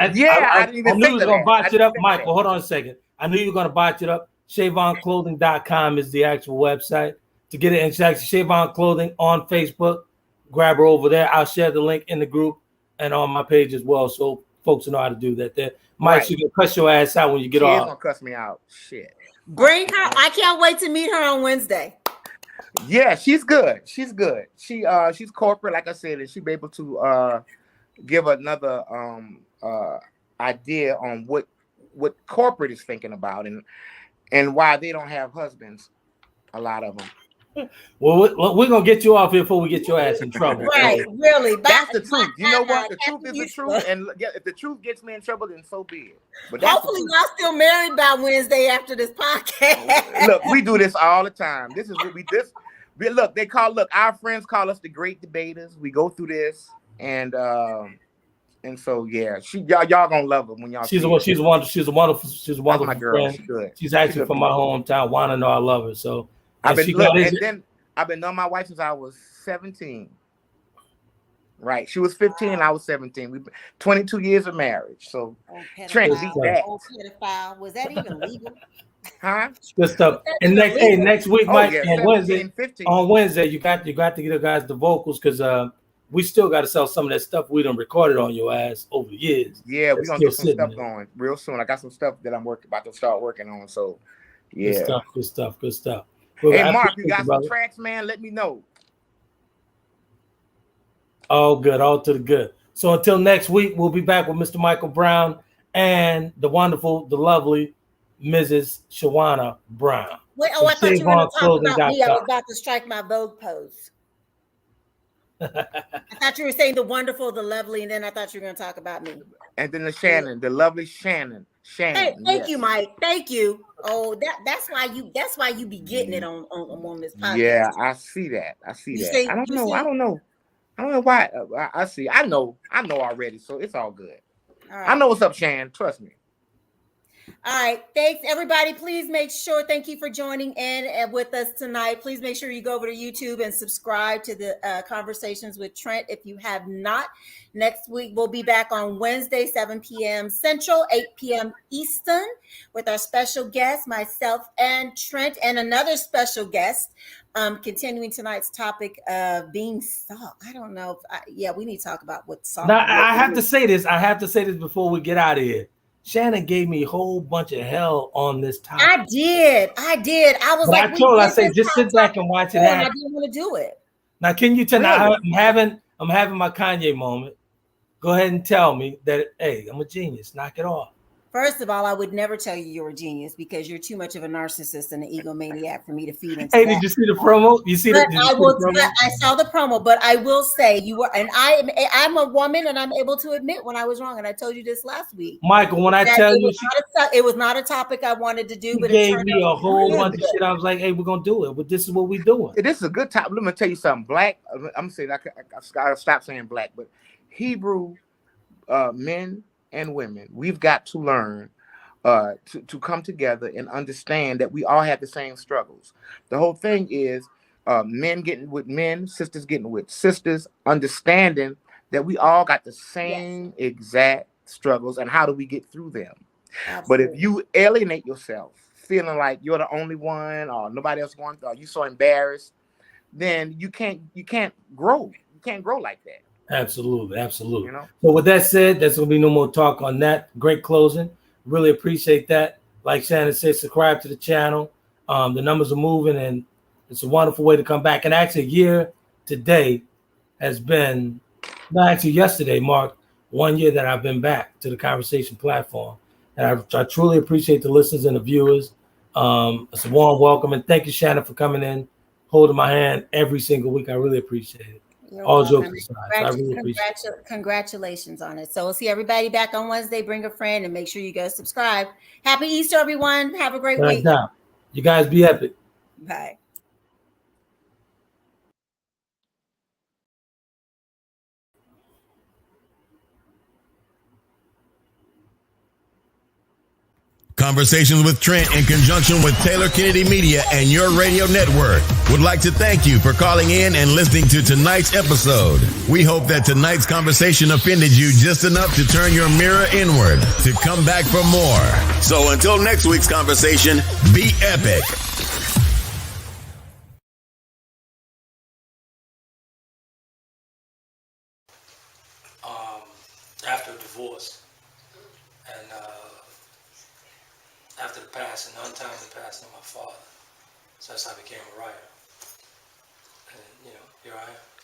knew you was gonna botch it up, Michael. Hold on a second. I knew you were gonna botch it up. ShavonClothing.com is the actual website to get it. And actually Shavon Clothing on Facebook. Grab her over there. I'll share the link in the group and on my page as well. So folks to know how to do that. There, Mike, Right. she's gonna cuss your ass out when you get She is off. gonna cuss me out. Shit. Bring her. I can't wait to meet her on Wednesday. Yeah, she's good. She's good. She's corporate, like I said, and she'll be able to give another idea on what corporate is thinking about and why they don't have husbands. A lot of them. Well, we're gonna get you off here before we get your ass in trouble. Right, really. That's the truth. You know what? The truth Captain is the truth, and if the truth gets me in trouble, then so be it. But that's hopefully y'all still married by Wednesday after this podcast. Look, we do this all the time. This is what we look. Our friends call us the great debaters. We go through this, and so yeah, y'all gonna love her when y'all. She's a wonderful my girl. friend. She's good. She's actually from my hometown. Wanna know I love her. So I've been knowing my wife since I was 17. Right, she was 15, I was 17. We've been 22 years of marriage. So Trent beat that. Pedophile. Was that even legal? Huh? Good stuff. And next week, Mike, on 17, Wednesday, 15. on Wednesday, you got to get the guys the vocals because we still got to sell some of that stuff we done recorded on your ass over the years. Yeah, we're gonna get some stuff going real soon. I got some stuff that I'm about to start working on. So yeah, good stuff. Well, hey Mark, you got some tracks, man? Let me know. All good, all to the good. So until next week, we'll be back with Mr. Michael Brown and the wonderful, the lovely Mrs. Shawana Brown. Wait, I thought you were going to talk about me. I was about to strike my Vogue pose. I thought you were saying the wonderful, the lovely, and then I thought you were going to talk about me. And then the Shannon, the lovely Shannon. Hey, thank you, Mike. Thank you. Oh, that's why you be getting it on this podcast. Yeah, I see that. I don't know why. I see. I know already. So it's all good. All right. I know what's up, Shann. Trust me. All right. Thanks, everybody. Please make sure. Thank you for joining in with us tonight. Please make sure you go over to YouTube and subscribe to the Conversations with Trent if you have not. Next week, we'll be back on Wednesday, 7 p.m. Central, 8 p.m. Eastern, with our special guest, myself and Trent, and another special guest. Continuing tonight's topic of being soft. I don't know. We need to talk about what soft. Now, I have to say this before we get out of here. Shannon gave me a whole bunch of hell on this topic. I did. I was I told her, I said, just sit back and watch it happen. I didn't want to do it. Now, can you tell me? I'm having my Kanye moment. Go ahead and tell me that, hey, I'm a genius. Knock it off. First of all, I would never tell you you're a genius because you're too much of a narcissist and an egomaniac for me to feed into. Hey, did you see the promo? I saw the promo, but I will say you were, and I'm a woman, and I'm able to admit when I was wrong. And I told you this last week, Michael. When I tell you, it was not a topic I wanted to do, but it gave me a whole bunch of shit. I was like, hey, we're gonna do it, but this is what we're doing. This is a good topic. Let me tell you something. Black. I'm saying I gotta stop saying black, but Hebrew men and women, we've got to learn to come together and understand that we all have the same struggles. The whole thing is men getting with men, sisters getting with sisters, understanding that we all got the same exact struggles and how do we get through them. Absolutely. But if you alienate yourself, feeling like you're the only one or nobody else wants, or you're so embarrassed, then you can't grow. You can't grow like that. Absolutely. You know? So with that said, there's going to be no more talk on that. Great closing. Really appreciate that. Like Shannon said, subscribe to the channel. The numbers are moving, and it's a wonderful way to come back. And actually, a year today has been, yesterday marked 1 year that I've been back to the Conversation platform. And I truly appreciate the listeners and the viewers. It's a warm welcome. And thank you, Shannon, for coming in, holding my hand every single week. I really appreciate it. All jokes aside, I really appreciate it. Congratulations on it. So we'll see everybody back on Wednesday. Bring a friend and make sure you go subscribe. Happy Easter, everyone. Have a great week. Now, you guys be epic. Bye. Conversations with Trent in conjunction with Taylor Kennedy Media and your radio network would like to thank you for calling in and listening to tonight's episode. We hope that tonight's conversation offended you just enough to turn your mirror inward to come back for more. So until next week's conversation, be epic. After divorce, passing, untimely passing of my father. So that's how I became a writer. And, you know, here I am.